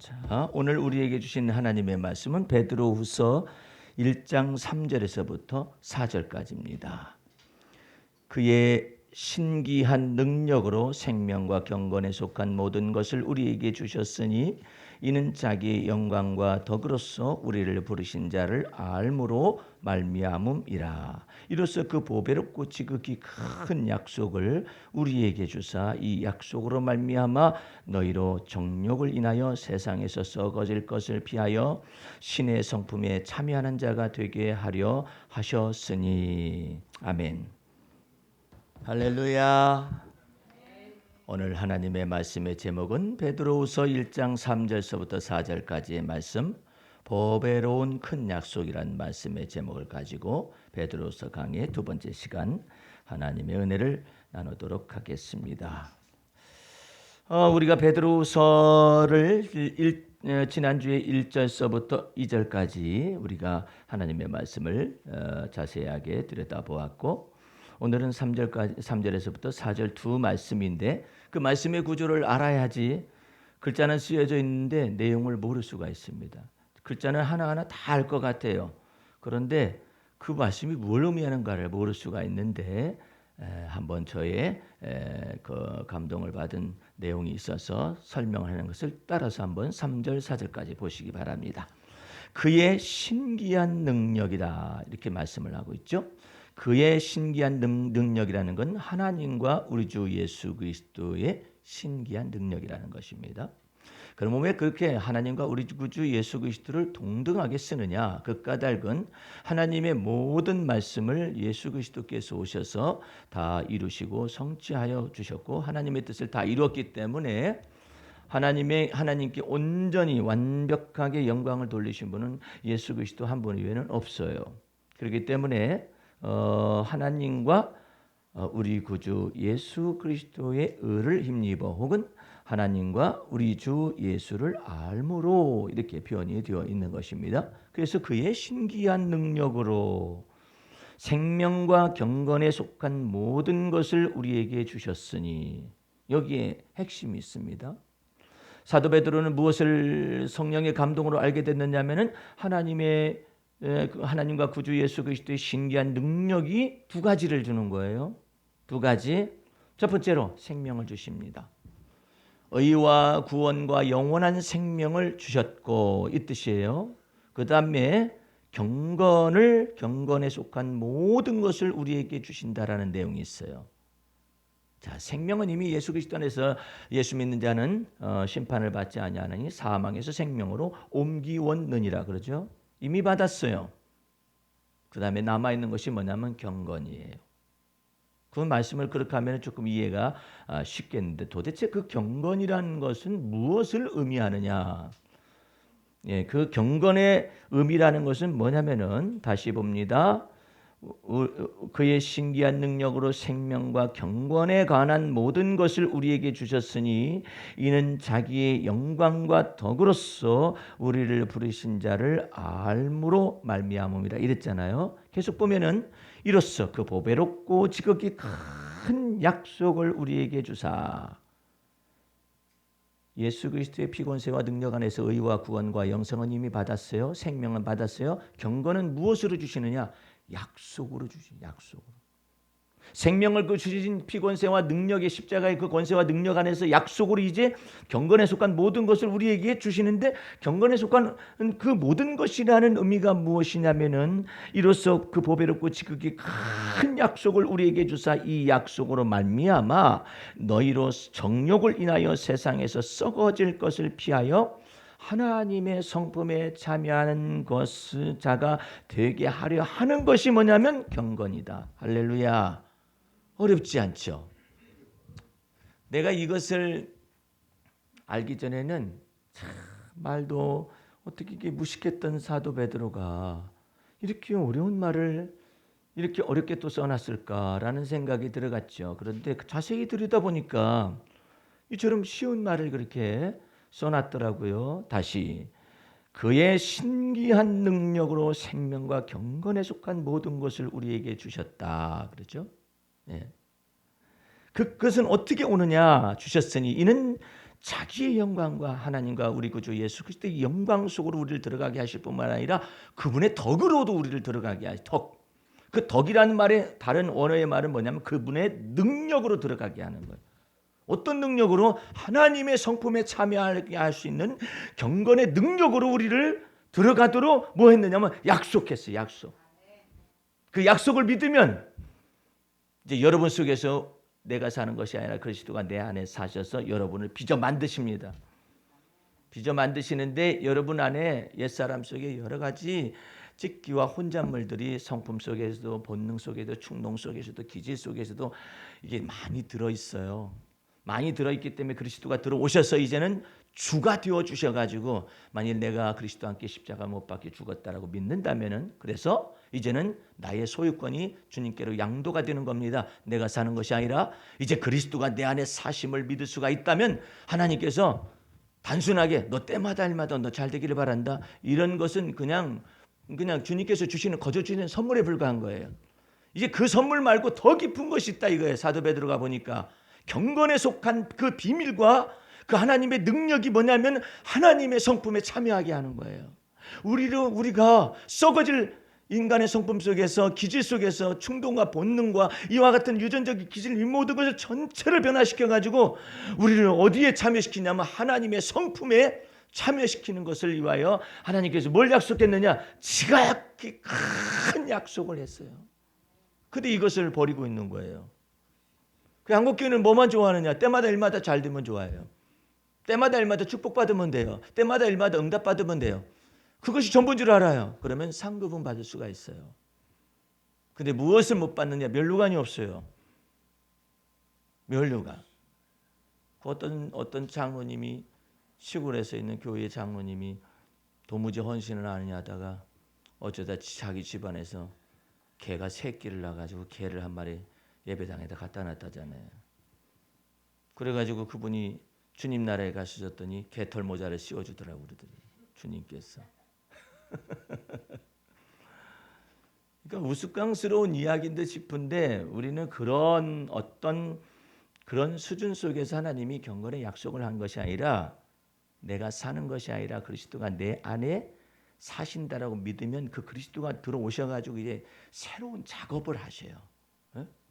자, 오늘 우리에게 주신 하나님의 말씀은 베드로후서 1장 3절에서부터 4절까지입니다. 그의 신기한 능력으로 생명과 경건에 속한 모든 것을 우리에게 주셨으니 이는 자기의 영광과 덕으로서 우리를 부르신 자를 알므로 말미암음이라. 이로써 그 보배롭고 지극히 큰 약속을 우리에게 주사 이 약속으로 말미암아 너희로 정욕을 인하여 세상에서 썩어질 것을 피하여 신의 성품에 참여하는 자가 되게 하려 하셨으니. 아멘. 할렐루야. 오늘 하나님의 말씀의 제목은 베드로후서 1장 3절서부터 4절까지의 말씀, 보배로운 큰 약속이란 말씀의 제목을 가지고 베드로후서 강의 두 번째 시간 하나님의 은혜를 나누도록 하겠습니다. 우리가 베드로후서를 지난주에 1절서부터 2절까지 우리가 하나님의 말씀을 자세하게 들여다보았고, 오늘은 3절에서부터 4절 두 말씀인데 그 말씀의 구조를 알아야지. 글자는 쓰여져 있는데 내용을 모를 수가 있습니다. 글자는 하나하나 다 알 것 같아요. 그런데 그 말씀이 뭘 의미하는가를 모를 수가 있는데 한번 저의 그 감동을 받은 내용이 있어서 설명하는 것을 따라서 한번 3절 4절까지 보시기 바랍니다. 그의 신기한 능력이다, 이렇게 말씀을 하고 있죠. 그의 신기한 능력이라는 건 하나님과 우리 주 예수 그리스도의 신기한 능력이라는 것입니다. 그러면 왜 그렇게 하나님과 우리 주 예수 그리스도를 동등하게 쓰느냐? 그 까닭은 하나님의 모든 말씀을 예수 그리스도께서 오셔서 다 이루시고 성취하여 주셨고 하나님의 뜻을 다 이루었기 때문에 하나님께 온전히 완벽하게 영광을 돌리신 분은 예수 그리스도 한 분 이외에는 없어요. 그렇기 때문에 하나님과 우리 구주 예수 그리스도의 의를 힘입어 혹은 하나님과 우리 주 예수를 알므로 이렇게 표현이 되어 있는 것입니다. 그래서 그의 신기한 능력으로 생명과 경건에 속한 모든 것을 우리에게 주셨으니, 여기에 핵심이 있습니다. 사도 베드로는 무엇을 성령의 감동으로 알게 됐느냐면은 하나님과 구주 예수 그리스도의 신기한 능력이 두 가지를 주는 거예요. 두 가지. 첫 번째로 생명을 주십니다. 의와 구원과 영원한 생명을 주셨고, 이 뜻이에요. 그 다음에 경건에 속한 모든 것을 우리에게 주신다라는 내용이 있어요. 자, 생명은 이미 예수 그리스도 안에서 예수 믿는 자는 심판을 받지 아니하나니 사망에서 생명으로 옮기웠느니라 그러죠. 이미 받았어요. 그 다음에 남아있는 것이 뭐냐면 경건이에요. 그 말씀을 그렇게 하면 조금 이해가 쉽겠는데, 도대체 그 경건이라는 것은 무엇을 의미하느냐? 예, 그 경건의 의미라는 것은 뭐냐면은 다시 봅니다. 그의 신기한 능력으로 생명과 경건에 관한 모든 것을 우리에게 주셨으니 이는 자기의 영광과 덕으로서 우리를 부르신 자를 알므로 말미암음이라 이랬잖아요. 계속 보면은 이로써 그 보배롭고 지극히 큰 약속을 우리에게 주사. 예수 그리스도의 피권세와 능력 안에서 의와 구원과 영생은 이미 받았어요. 생명은 받았어요. 경건은 무엇으로 주시느냐? 약속으로 주신, 약속으로. 생명을 그 주신 피권세와 능력의 십자가의 그 권세와 능력 안에서 약속으로 이제 경건에 속한 모든 것을 우리에게 주시는데, 경건에 속한 그 모든 것이라는 의미가 무엇이냐면은 이로써 그 보배롭고 지극히 큰 약속을 우리에게 주사 이 약속으로 말미암아 너희로 정욕을 인하여 세상에서 썩어질 것을 피하여 하나님의 성품에 참여하는 자가 되게 하려 하는 것이 뭐냐면 경건이다. 할렐루야. 어렵지 않죠. 내가 이것을 알기 전에는 참 말도 어떻게 이렇게 무식했던 사도 베드로가 이렇게 어려운 말을 이렇게 어렵게 또 써놨을까라는 생각이 들어갔죠. 그런데 자세히 들여다보니까 이처럼 쉬운 말을 그렇게 써놨더라고요. 다시 그의 신기한 능력으로 생명과 경건에 속한 모든 것을 우리에게 주셨다. 그렇죠? 예. 그것은 어떻게 오느냐? 주셨으니 이는 자기의 영광과 하나님과 우리 구주 예수 그리스도의 영광 속으로 우리를 들어가게 하실 뿐만 아니라 그분의 덕으로도 우리를 들어가게 하시 덕. 그 덕이라는 말의 다른 원어의 말은 뭐냐면 그분의 능력으로 들어가게 하는 거예요. 어떤 능력으로? 하나님의 성품에 참여하게 할 수 있는 경건의 능력으로 우리를 들어가도록 뭐 했느냐면 약속했어요. 약속. 그 약속을 믿으면 이제 여러분 속에서 내가 사는 것이 아니라 그리스도가 내 안에 사셔서 여러분을 빚어 만드십니다. 빚어 만드시는데 여러분 안에 옛사람 속에 여러 가지 찢기와 혼잣말들이 성품 속에서도 본능 속에도 충동 속에서도 기질 속에서도 이게 많이 들어있어요. 많이 들어있기 때문에 그리스도가 들어오셔서 이제는 주가 되어 주셔가지고 만일 내가 그리스도와 함께 십자가 못 박혀 죽었다라고 믿는다면은 그래서 이제는 나의 소유권이 주님께로 양도가 되는 겁니다. 내가 사는 것이 아니라 이제 그리스도가 내 안에 사심을 믿을 수가 있다면 하나님께서 단순하게 너 때마다 일마다 너 잘 되기를 바란다 이런 것은 그냥 주님께서 주시는 거저 주시는 선물에 불과한 거예요. 이제 그 선물 말고 더 깊은 것이 있다 이거예요. 사도 베드로가 보니까 경건에 속한 그 비밀과 그 하나님의 능력이 뭐냐면 하나님의 성품에 참여하게 하는 거예요. 우리가 썩어질 인간의 성품 속에서 기질 속에서 충동과 본능과 이와 같은 유전적인 기질 이 모든 것을 전체를 변화시켜가지고 우리를 어디에 참여시키냐면 하나님의 성품에 참여시키는 것을 위하여 하나님께서 뭘 약속했느냐? 지극히 큰 약속을 했어요. 근데 이것을 버리고 있는 거예요. 그 한국교회는 뭐만 좋아하느냐? 때마다 일마다 잘 되면 좋아해요. 때마다 일마다 축복받으면 돼요. 때마다 일마다 응답받으면 돼요. 그것이 전부인 줄 알아요. 그러면 상급은 받을 수가 있어요. 근데 무엇을 못 받느냐? 면류관이 없어요. 면류관. 어떤 장로님이 시골에서 있는 교회 장로님이 도무지 헌신을 안 하다가 어쩌다 자기 집안에서 개가 새끼를 낳아가지고 개를 한 마리 예배당에다 갖다 놨다잖아요. 그래가지고 그분이 주님 나라에 가셨더니 개털 모자를 씌워주더라고 그러더니 주님께서. 그러니까 우스꽝스러운 이야기인 듯 싶은데 우리는 그런 수준 속에서 하나님이 경건의 약속을 한 것이 아니라 내가 사는 것이 아니라 그리스도가 내 안에 사신다라고 믿으면 그 그리스도가 들어오셔가지고 이제 새로운 작업을 하셔요.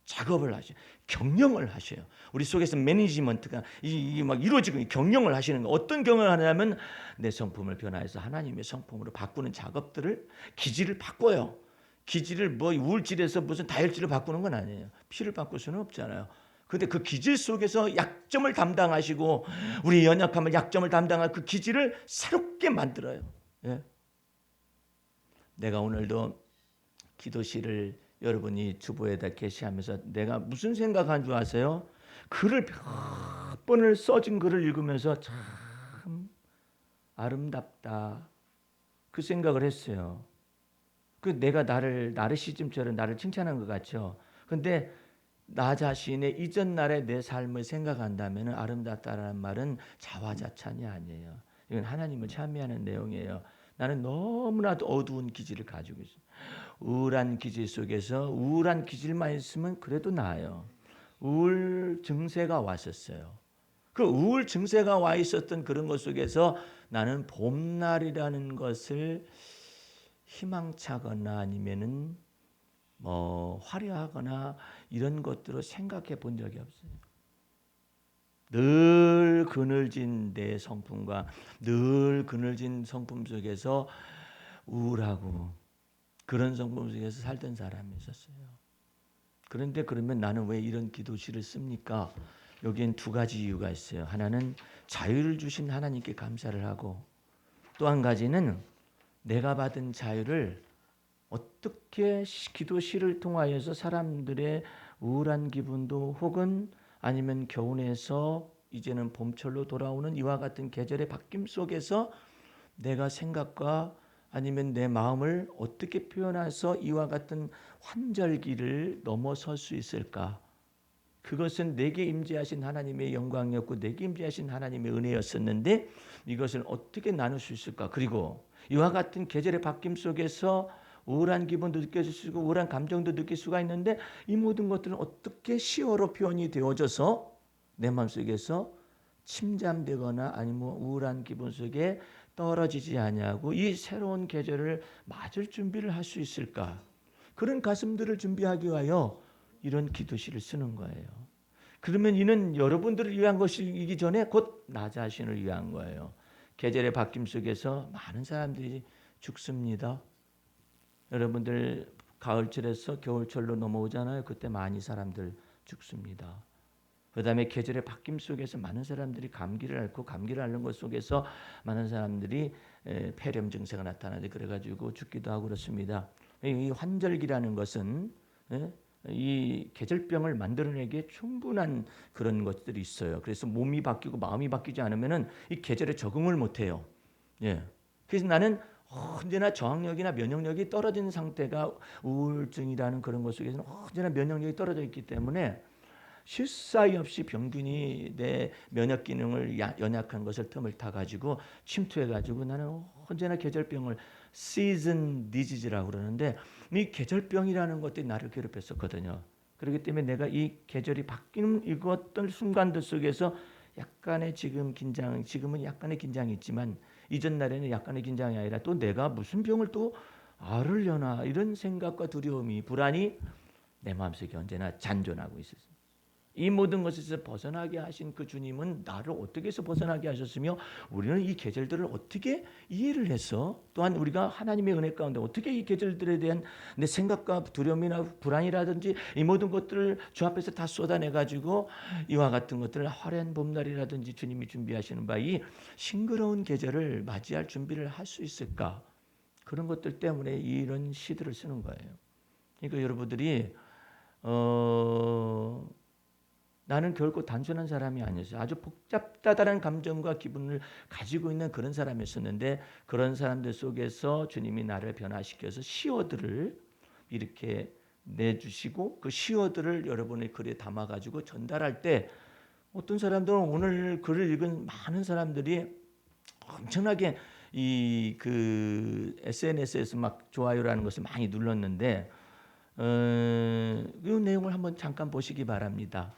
작업을 하셔요. 경영을 하셔요. 우리 속에서 매니지먼트가 이게 막 이루어지고 경영을 하시는 거. 어떤 경영을 하냐면 내 성품을 변화해서 하나님의 성품으로 바꾸는 작업들을 기질을 바꿔요. 기질을 뭐 우울질에서 무슨 다혈질을 바꾸는 건 아니에요. 피를 바꿀 수는 없잖아요. 그런데 그 기질 속에서 약점을 담당하시고 우리 연약함을 약점을 담당할 그 기질을 새롭게 만들어요. 예? 내가 오늘도 기도실을 여러분이 주보에다 게시하면서 내가 무슨 생각한 줄 아세요? 글을 몇 번을 써진 글을 읽으면서 참 아름답다 그 생각을 했어요. 그 내가 나르시즘처럼 나를 칭찬한 것 같죠. 근데 나 자신의 이전 날의 내 삶을 생각한다면 아름답다라는 말은 자화자찬이 아니에요. 이건 하나님을 찬미하는 내용이에요. 나는 너무나도 어두운 기질을 가지고 있어요. 우울한 기질 속에서 우울한 기질만 있으면 그래도 나아요. 우울 증세가 왔었어요. 그 우울 증세가 와 있었던 그런 것 속에서 나는 봄날이라는 것을 희망차거나 아니면은 화려하거나 이런 것들을 생각해 본 적이 없어요. 늘 그늘진 내 성품과 늘 그늘진 성품 속에서 우울하고 그런 성품 속에서 살던 사람이 있었어요. 그런데 그러면 나는 왜 이런 기도실을 씁니까? 여기엔 두 가지 이유가 있어요. 하나는 자유를 주신 하나님께 감사를 하고 또 한 가지는 내가 받은 자유를 어떻게 기도실을 통하여서 사람들의 우울한 기분도 혹은 아니면 겨울에서 이제는 봄철로 돌아오는 이와 같은 계절의 바뀜 속에서 내가 생각과 아니면 내 마음을 어떻게 표현해서 이와 같은 환절기를 넘어설 수 있을까? 그것은 내게 임재하신 하나님의 영광이었고 내게 임재하신 하나님의 은혜였었는데 이것을 어떻게 나눌 수 있을까? 그리고 이와 같은 계절의 바뀜 속에서 우울한 기분도 느껴질 수 있고 우울한 감정도 느낄 수가 있는데 이 모든 것들은 어떻게 시어로 표현이 되어져서 내 마음속에서 침잠되거나 아니면 우울한 기분 속에 떨어지지 아니하고 이 새로운 계절을 맞을 준비를 할 수 있을까? 그런 가슴들을 준비하기 위하여 이런 기도시를 쓰는 거예요. 그러면 이는 여러분들을 위한 것이기 전에 곧 나 자신을 위한 거예요. 계절의 바뀜 속에서 많은 사람들이 죽습니다. 여러분들 가을철에서 겨울철로 넘어오잖아요. 그때 많이 사람들 죽습니다. 그다음에 계절의 바뀜 속에서 많은 사람들이 감기를 앓고 감기를 앓는 것 속에서 많은 사람들이 폐렴 증세가 나타나지 그래가지고 죽기도 하고 그렇습니다. 이 환절기라는 것은 이 계절병을 만들어내기에 충분한 그런 것들이 있어요. 그래서 몸이 바뀌고 마음이 바뀌지 않으면은 이 계절에 적응을 못해요. 예. 그래서 나는 언제나 저항력이나 면역력이 떨어진 상태가 우울증이라는 그런 것 속에서는 언제나 면역력이 떨어져 있기 때문에 쉴 사이 없이 병균이 내 면역 기능을 연약한 것을 틈을 타 가지고 침투해 가지고 나는 언제나 계절병을 시즌 디지즈라고 그러는데 이 계절병이라는 것들이 나를 괴롭혔었거든요. 그렇기 때문에 내가 이 계절이 바뀌는 이것들 순간들 속에서 약간의 지금은 약간의 긴장이 있지만 이전 날에는 약간의 긴장이 아니라 또 내가 무슨 병을 또 앓으려나 이런 생각과 두려움이 불안이 내 마음속에 언제나 잔존하고 있었습니다. 이 모든 것에서 벗어나게 하신 그 주님은 나를 어떻게 해서 벗어나게 하셨으며 우리는 이 계절들을 어떻게 이해를 해서 또한 우리가 하나님의 은혜 가운데 어떻게 이 계절들에 대한 내 생각과 두려움이나 불안이라든지 이 모든 것들을 주 앞에서 다 쏟아내가지고 이와 같은 것들을 화려한 봄날이라든지 주님이 준비하시는 바 이 싱그러운 계절을 맞이할 준비를 할 수 있을까? 그런 것들 때문에 이런 시들을 쓰는 거예요. 그러니까 여러분들이 나는 결코 단순한 사람이 아니었어요. 아주 복잡다단한 감정과 기분을 가지고 있는 그런 사람이었었는데 그런 사람들 속에서 주님이 나를 변화시켜서 시어들을 이렇게 내주시고 그 시어들을 여러분의 글에 담아가지고 전달할 때 어떤 사람들은 오늘 글을 읽은 많은 사람들이 엄청나게 이 그 SNS에서 막 좋아요라는 것을 많이 눌렀는데 이 내용을 한번 잠깐 보시기 바랍니다.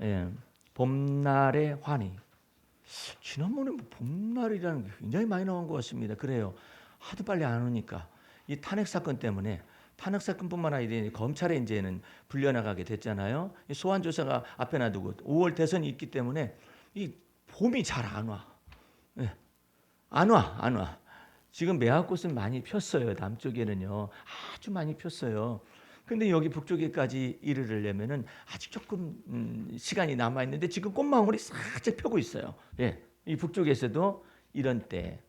예, 봄날의 환희. 지난번에 뭐 봄날이라는 게 굉장히 많이 나온 것 같습니다. 그래요. 하도 빨리 안 오니까 이 탄핵 사건 때문에 탄핵 사건뿐만 아니라 검찰에 이제는 불려나가게 됐잖아요. 소환 조사가 앞에 놔두고 5월 대선이 있기 때문에 이 봄이 잘 안 와. 예, 안 와. 지금 매화꽃은 많이 폈어요. 남쪽에는요. 아주 많이 폈어요. 근데 여기 북쪽에까지 이르려면은 아직 조금 시간이 남아 있는데 지금 꽃망울이 살짝 펴고 있어요. 예, 이 북쪽에서도 이런 때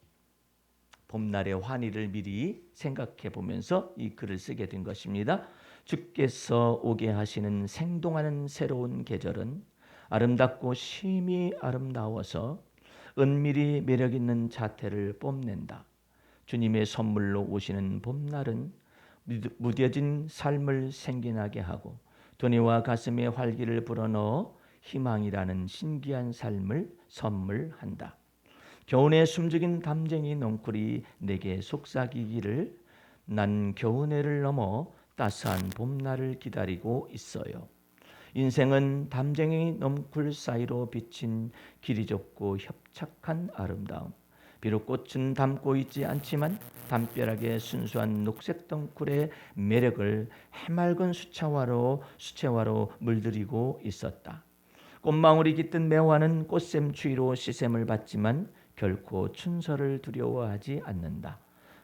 봄날의 환희를 미리 생각해 보면서 이 글을 쓰게 된 것입니다. 주께서 오게 하시는 생동하는 새로운 계절은 아름답고 심히 아름다워서 은밀히 매력 있는 자태를 뽐낸다. 주님의 선물로 오시는 봄날은 무뎌진 삶을 생기나게 하고 두뇌와 가슴에 활기를 불어넣어 희망이라는 신기한 삶을 선물한다. 겨우내 숨죽인 담쟁이 넝쿨이 내게 속삭이기를 난 겨우내를 넘어 따스한 봄날을 기다리고 있어요. 인생은 담쟁이 넝쿨 사이로 비친 길이 좁고 협착한 아름다움. 비록 꽃은 담고 있지 않지만 담벼락의 순수한 녹색 덩굴의 매력을 해맑은 수채화로 물들이고 있었다. 꽃망울이 깃든 매화는 꽃샘 추위로 시샘을 받지만 결코 춘서를 두려워하지 않는다.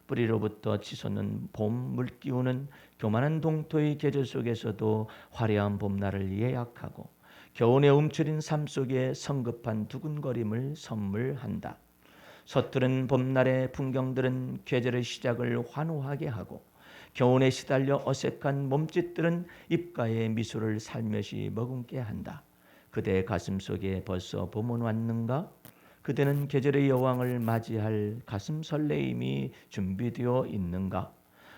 뿌리로부터 치솟는 봄 물기운은 교만한 동토의 계절 속에서도 화려한 봄날을 예약하고 겨운에 움츠린 삶 속에 성급한 두근거림을 선물한다. 서투른 봄날의 풍경들은 계절의 시작을 환호하게 하고 겨운에 시달려 어색한 몸짓들은 입가에 미소를 살며시 머금게 한다. 그대의 가슴 속에 벌써 봄은 왔는가? 그대는 계절의 여왕을 맞이할 가슴 설레임이 준비되어 있는가?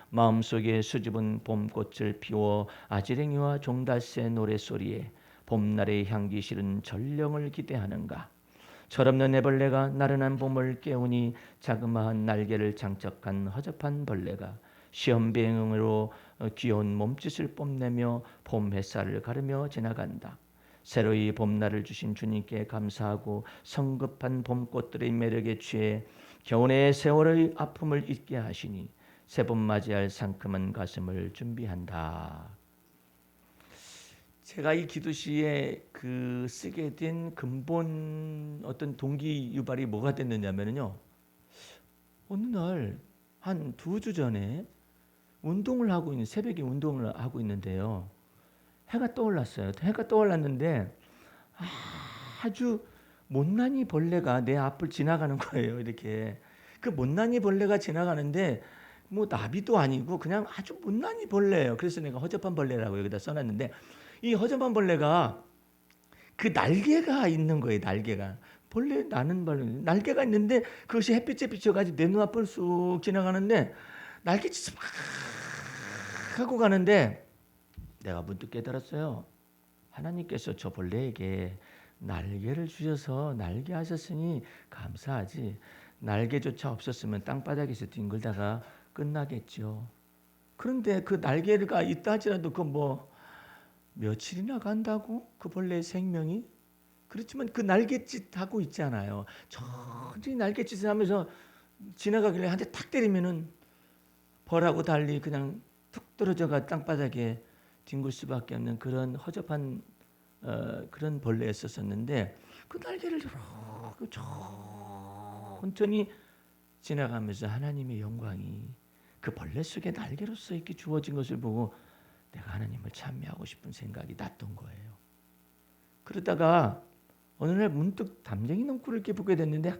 마음속에 수줍은 봄꽃을 피워 아지랭이와 종달새 노랫소리에 봄날의 향기 실은 전령을 기대하는가? 철없는 애벌레가 나른한 봄을 깨우니 자그마한 날개를 장착한 허접한 벌레가 시험비행으로 귀여운 몸짓을 뽐내며 봄 햇살을 가르며 지나간다. 새로이 봄날을 주신 주님께 감사하고 성급한 봄꽃들의 매력에 취해 겨우내 세월의 아픔을 잊게 하시니 새봄 맞이할 상큼한 가슴을 준비한다. 제가 이 기도시에 쓰게 된 근본 어떤 동기 유발이 뭐가 됐느냐면요. 어느 날 한 2주 전에 새벽에 운동을 하고 있는데요. 해가 떠올랐어요. 해가 떠올랐는데 아주 못난이 벌레가 내 앞을 지나가는 거예요. 이렇게 그 못난이 벌레가 지나가는데 뭐 나비도 아니고 그냥 아주 못난이 벌레예요. 그래서 내가 허접한 벌레라고 여기다 써놨는데 이 허접한 벌레가 그 날개가 있는 거예요. 날개가 벌레 나는 벌레 날개가 있는데 그것이 햇빛에 비춰가지고 내 눈앞을 쑥 지나가는데 날개짓을 막 하고 가는데 내가 문득 깨달았어요. 하나님께서 저 벌레에게 날개를 주셔서 날개 하셨으니 감사하지. 날개조차 없었으면 땅바닥에서 뒹굴다가 끝나겠죠. 그런데 그 날개가 있다 할지라도 그 뭐 며칠이나 간다고 그 벌레의 생명이? 그렇지만 그 날갯짓 하고 있잖아요. 천천히 날갯짓을 하면서 지나가길래 한 대 탁 때리면은 벌하고 달리 그냥 툭 떨어져가 땅바닥에 뒹굴 수밖에 없는 그런 허접한 그런 벌레였었는데 그 날개를 이렇게 천천히 지나가면서 하나님의 영광이 그 벌레 속에 날개로서 이렇게 주어진 것을 보고 내가 하나님을 찬미하고 싶은 생각이 났던 거예요. 그러다가 어느 날 문득 담쟁이 넝쿨을 이렇게 보게 됐는데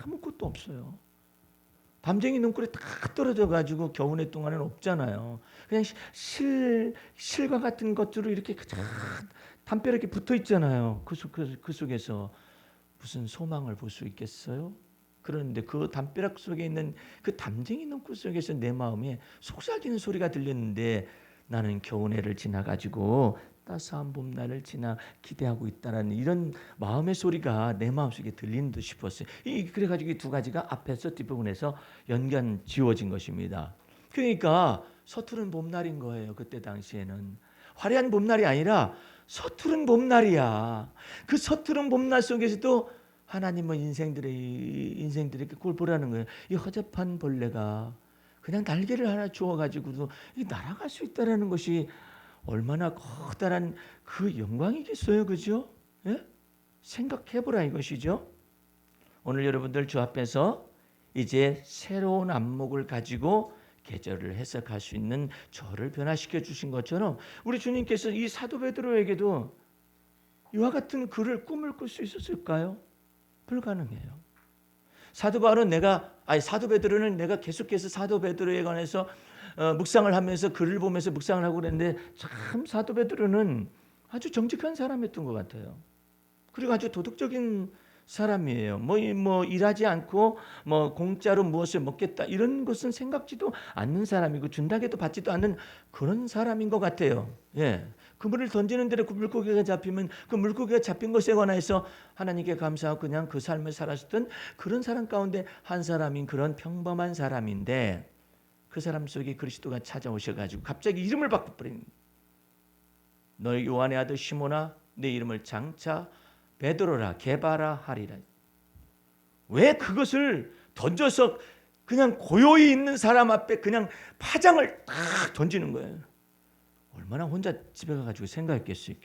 아무것도 없어요. 담쟁이 넝쿨에 딱 떨어져 가지고 겨우내 동안은 없잖아요. 그냥 실과 같은 것들로 이렇게 담벼락에 붙어 있잖아요. 그 속에서 무슨 소망을 볼 수 있겠어요? 그런데 그 담벼락 속에 있는 그 담쟁이 넝쿨 속에서 내 마음에 속삭이는 소리가 들렸는데 나는 겨우내를 지나가지고 따스한 봄날을 지나 기대하고 있다라는 이런 마음의 소리가 내 마음속에 들리는 듯 싶었어요. 그래가지고 이 두 가지가 앞에서 뒷부분에서 연관 지워진 것입니다. 그러니까 서투른 봄날인 거예요. 그때 당시에는 화려한 봄날이 아니라 서투른 봄날이야. 그 서투른 봄날 속에서도 하나님은 인생들에게 그걸 보라는 거예요. 이 허접한 벌레가 그냥 날개를 하나 주어가지고도 날아갈 수 있다라는 것이 얼마나 커다란 그 영광이겠어요, 그죠? 예? 생각해보라 이것이죠. 오늘 여러분들 주 앞에서 이제 새로운 안목을 가지고 계절을 해석할 수 있는 저를 변화시켜 주신 것처럼 우리 주님께서 이 사도 베드로에게도 이와 같은 꿈을 꿀 수 있었을까요? 불가능해요. 사도 베드로는 내가 계속해서 사도 베드로에 관해서 묵상을 하면서 글을 보면서 묵상을 하고 그랬는데 참 사도 베드로는 아주 정직한 사람이었던 것 같아요. 그리고 아주 도덕적인 사람이에요. 뭐 일하지 않고 뭐 공짜로 무엇을 먹겠다 이런 것은 생각지도 않는 사람이고 준다게도 받지도 않는 그런 사람인 것 같아요. 예. 그물을 던지는 대로 그 물고기가 잡히면 그 물고기가 잡힌 것에 관해서 하나님께 감사하고 그냥 그 삶을 살았던 그런 사람 가운데 한 사람인 그런 평범한 사람인데 그 사람 속에 그리스도가 찾아오셔가지고 갑자기 이름을 바꿔버린 너희 요한의 아들 시몬아 내 이름을 장차 베드로라 게바라 하리라. 왜 그것을 던져서 그냥 고요히 있는 사람 앞에 그냥 파장을 딱 던지는 거예요. 얼마나 혼자 집에 가가지고 생각했겠어요.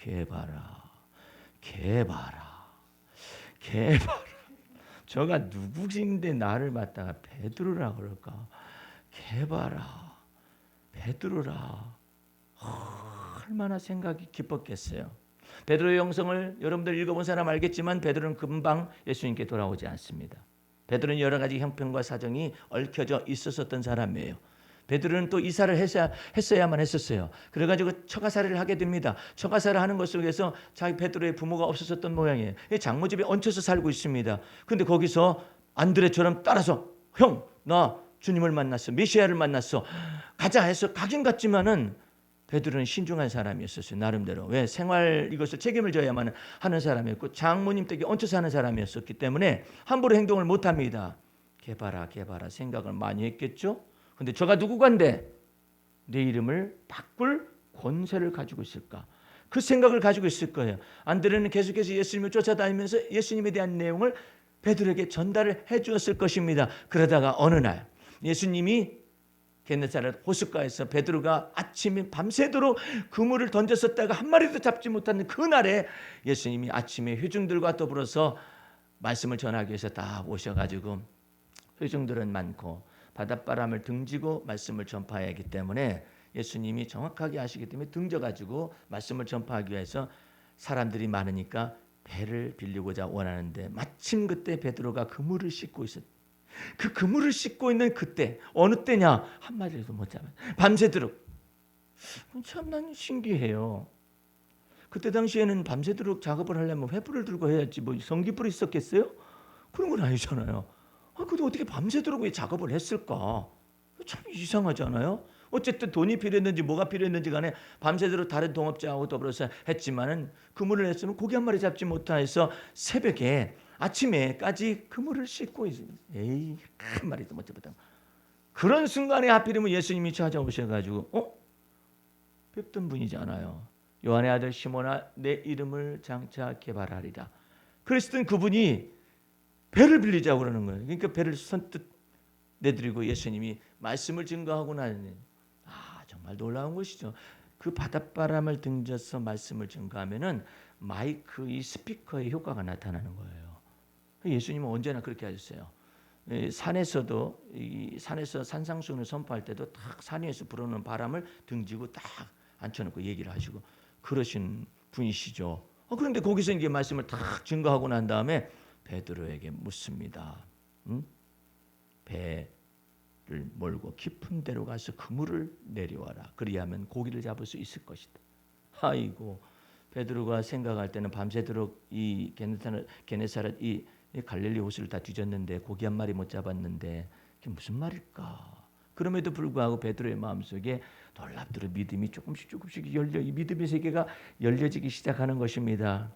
게바라. 저가 누구인데 나를 맡다가 베드로라 그럴까? 게바라. 베드로라. 얼마나 생각이 깊었겠어요. 베드로의 영성을 여러분들 읽어본 사람 알겠지만 베드로는 금방 예수님께 돌아오지 않습니다. 베드로는 여러 가지 형편과 사정이 얽혀져 있었던 사람이에요. 베드로는 또 이사를 했어야만 했었어요. 그래가지고 처가살이를 하게 됩니다. 처가살을 하는 것 속에서 자기 베드로의 부모가 없었던 모양이에요. 장모집에 얹혀서 살고 있습니다. 그런데 거기서 안드레처럼 따라서 형, 나 주님을 만났어. 메시아를 만났어. 가자 해서 가긴 갔지만은 베드로는 신중한 사람이었어요. 나름대로. 왜? 생활 이것을 책임을 져야만 하는 사람이었고 장모님 댁에 얹혀서 사는 사람이었기 때문에 함부로 행동을 못합니다. 개바라 생각을 많이 했겠죠. 근데 저가 누구간데 내 이름을 바꿀 권세를 가지고 있을까? 그 생각을 가지고 있을 거예요. 안드레는 계속해서 예수님을 쫓아다니면서 예수님에 대한 내용을 베드로에게 전달을 해 주었을 것입니다. 그러다가 어느 날 예수님이 게네사렛 호숫가에서 베드로가 아침에 밤새도록 그물을 던졌었다가 한 마리도 잡지 못하는 그날에 예수님이 아침에 회중들과 더불어서 말씀을 전하기 위해서 다 오셔가지고 회중들은 많고 바닷바람을 등지고 말씀을 전파해야 하기 때문에 예수님이 정확하게 아시기 때문에 등져가지고 말씀을 전파하기 위해서 사람들이 많으니까 배를 빌리고자 원하는데 마침 그때 베드로가 그물을 씻고 있었다. 그 그물을 씻고 있는 그때 어느 때냐 한 마리도 못 잡아요. 밤새도록. 참 난 신기해요. 그때 당시에는 밤새도록 작업을 하려면 횃불을 들고 해야지 뭐 전기불이 있었겠어요? 그런 건 아니잖아요. 근데 어떻게 밤새도록 왜 작업을 했을까? 참 이상하잖아요. 어쨌든 돈이 필요했는지 뭐가 필요했는지 간에 밤새도록 다른 동업자하고 더불어서 했지만은 그물을 했으면 고기 한 마리 잡지 못해서 새벽에 아침에까지 그물을 씻고 있어요. 에이 한 마리도 못 잡았다. 그런 순간에 하필이면 예수님이 찾아오셔가지고 뵙던 분이잖아요. 요한의 아들 시몬아 내 이름을 장차 개발하리라. 그랬을 땐 그분이 배를 빌리자고 그러는 거예요. 그러니까 배를 선뜻 내드리고 예수님이 말씀을 증거하고 나니 정말 놀라운 것이죠. 그 바닷바람을 등져서 말씀을 증거하면은 마이크 이 스피커의 효과가 나타나는 거예요. 예수님은 언제나 그렇게 하셨어요. 산에서도 이 산에서 산상수훈을 선포할 때도 딱 산 위에서 불어오는 바람을 등지고 딱 앉혀놓고 얘기를 하시고 그러신 분이시죠. 그런데 거기서 이제 말씀을 딱 증거하고 난 다음에 베드로에게 묻습니다. 배를 몰고 깊은 데로 가서 그물을 내려와라. 그리하면 고기를 잡을 수 있을 것이다. 아이고 베드로가 생각할 때는 밤새도록 이 게네사렛 이 갈릴리 호수를 다 뒤졌는데 고기 한 마리 못 잡았는데 그게 무슨 말일까? 그럼에도 불구하고 베드로의 마음속에 놀랍도록 믿음이 조금씩 이 믿음의 세계가 열려지기 시작하는 것입니다.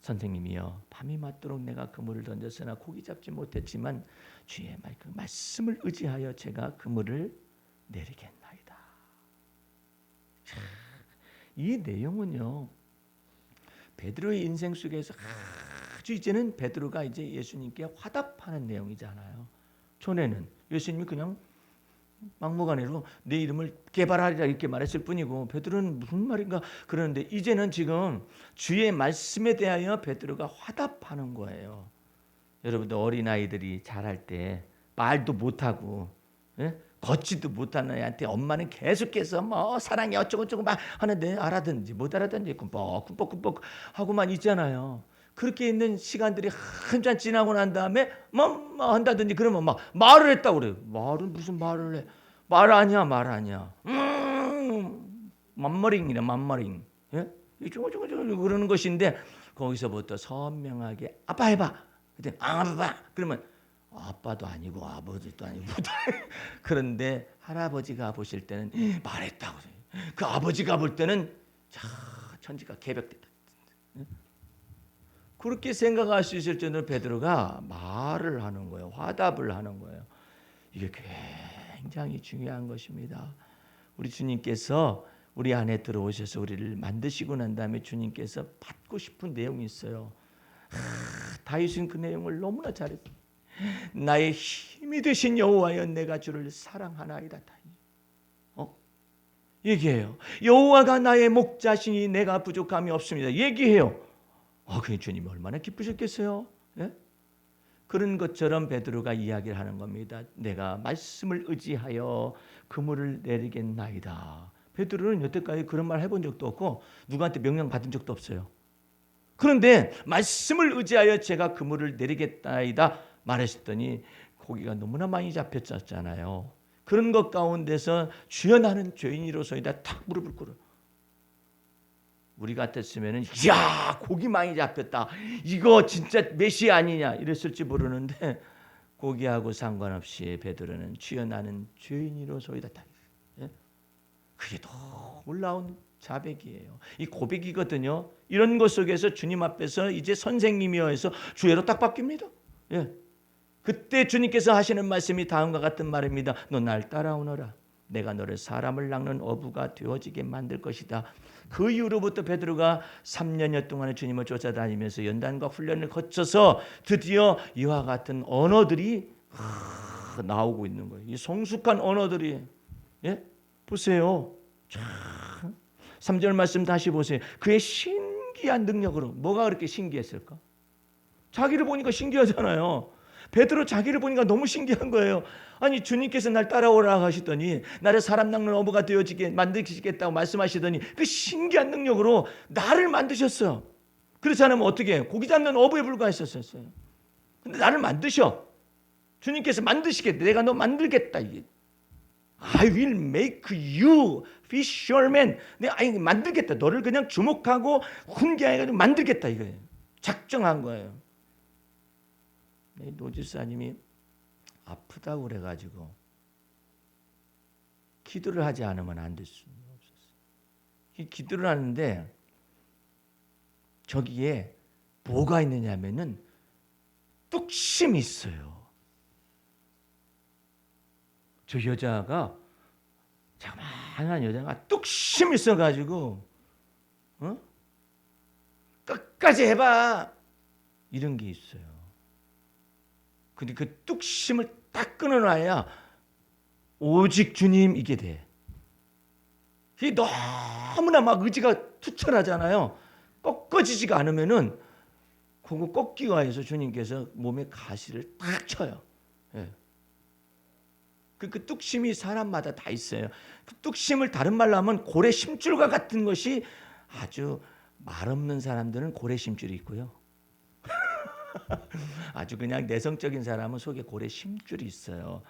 선생님이여 밤이 맞도록 내가 그물을 던졌으나 고기 잡지 못했지만 주의 말씀을 의지하여 제가 그물을 내리겠나이다. 이 내용은요 베드로의 인생 속에서 아주 이제는 베드로가 이제 예수님께 화답하는 내용이잖아요. 전에는 예수님이 그냥 막무가내로 내 이름을 개발하리라 이렇게 말했을 뿐이고 베드로는 무슨 말인가 그러는데 이제는 지금 주의 말씀에 대하여 베드로가 화답하는 거예요. 여러분들 어린아이들이 자랄 때 말도 못하고 걷지도 못하는 애한테 엄마는 계속해서 뭐 사랑해 어쩌고저쩌고 막 하는데 알아듣는지 못 알아듣는지 꿈뻑꿈뻑 하고만 있잖아요. 그렇게 있는 시간들이 한참 지나고 난 다음에 뭐 한다든지 그러면 막 말을 했다고 그래요. 말은 무슨 말을 해? 말 아니야. 맘머링이네 맘머링. 예? 이쪽저쪽 그러는 것인데 거기서부터 선명하게 아빠 해봐. 그때 아빠 그러면 아빠도 아니고 아버지도 아니고 그런데 할아버지가 보실 때는 말했다고 그 아버지가 볼 때는 천지가 개벽됐다. 그렇게 생각할 수 있을 때는 베드로가 말을 하는 거예요. 화답을 하는 거예요. 이게 굉장히 중요한 것입니다. 우리 주님께서 우리 안에 들어오셔서 우리를 만드시고 난 다음에 주님께서 받고 싶은 내용이 있어요. 다윗은 그 내용을 너무나 잘했죠. 나의 힘이 되신 여호와여 내가 주를 사랑하나이다. 얘기해요. 여호와가 나의 목자시니 내가 부족함이 없습니다. 얘기해요. 그 주님이 얼마나 기쁘셨겠어요. 예? 그런 것처럼 베드로가 이야기를 하는 겁니다. 내가 말씀을 의지하여 그물을 내리겠나이다. 베드로는 여태까지 그런 말 해본 적도 없고 누구한테 명령 받은 적도 없어요. 그런데 말씀을 의지하여 제가 그물을 내리겠나이다 말하셨더니 고기가 너무나 많이 잡혔잖아요. 그런 것 가운데서 주여 나는 죄인이로소이다 탁 무릎을 꿇어요. 우리 같았으면은 야 고기 많이 잡혔다. 이거 진짜 메시아 아니냐 이랬을지 모르는데 고기하고 상관없이 베드로는 주여 나는 죄인이로소이다. 그게 더 놀라운 자백이에요. 이 고백이거든요. 이런 것 속에서 주님 앞에서 이제 선생님이여 해서 주예로 딱 바뀝니다. 그때 주님께서 하시는 말씀이 다음과 같은 말입니다. 너 날 따라오너라. 내가 너를 사람을 낚는 어부가 되어지게 만들 것이다. 그 이후로부터 베드로가 3년여 동안의 주님을 쫓아다니면서 연단과 훈련을 거쳐서 드디어 이와 같은 언어들이 나오고 있는 거예요. 이 성숙한 언어들이. 예? 보세요. 참. 3절 말씀 다시 보세요. 그의 신기한 능력으로. 뭐가 그렇게 신기했을까? 자기를 보니까 신기하잖아요. 베드로 자기를 보니까 너무 신기한 거예요. 아니 주님께서 날 따라오라 하시더니 나를 사람 낚는 어부가 되어지게 만드시겠다고 말씀하시더니 그 신기한 능력으로 나를 만드셨어요. 그렇지 않으면 어떻게 해요? 고기 잡는 어부에 불과했었어요. 근데 나를 만드셔. 주님께서 만드시겠다. 내가 너 만들겠다. 이게. I will make you fisherman. 내가 만들겠다. 너를 그냥 주목하고 훈계해가지고 만들겠다 이거예요. 작정한 거예요. 노지사님이 아프다고 그래가지고 기도를 하지 않으면 안 될 수는 없었어요. 기도를 하는데 저기에 뭐가 있느냐면은 뚝심이 있어요. 저 여자가 자그마한 여자가 뚝심이 있어가지고 끝까지 해봐 이런 게 있어요. 근데 그 뚝심을 딱 끊어놔야 오직 주님 이게 돼. 이게 너무나 막 의지가 투철하잖아요. 꺾어지지가 않으면은 그거 꺾기가 해서 주님께서 몸에 가시를 딱 쳐요. 예. 그 뚝심이 사람마다 다 있어요. 그 뚝심을 다른 말로 하면 고래 심줄과 같은 것이 아주 말없는 사람들은 고래 심줄이 있고요. 아주 그냥 내성적인 사람은 속에 고래 심줄이 있어요.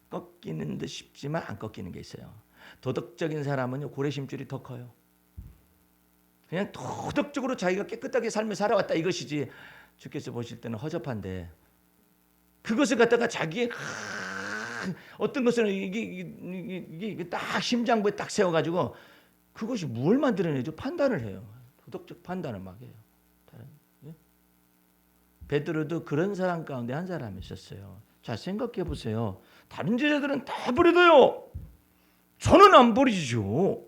꺾이는 듯 싶지만 안 꺾이는 게 있어요. 도덕적인 사람은 고래 심줄이 더 커요. 그냥 도덕적으로 자기가 깨끗하게 삶을 살아왔다 이것이지 주께서 보실 때는 허접한데 그것을 갖다가 자기의 어떤 것은 이게 딱 심장부에 딱 세워가지고 그것이 뭘 만들어내죠? 판단을 해요. 도덕적 판단을 막 해요. 예? 베드로도 그런 사람 가운데 한 사람이 있었어요. 자 생각해 보세요. 다른 제자들은 다 버려둬요. 저는 안 버리죠.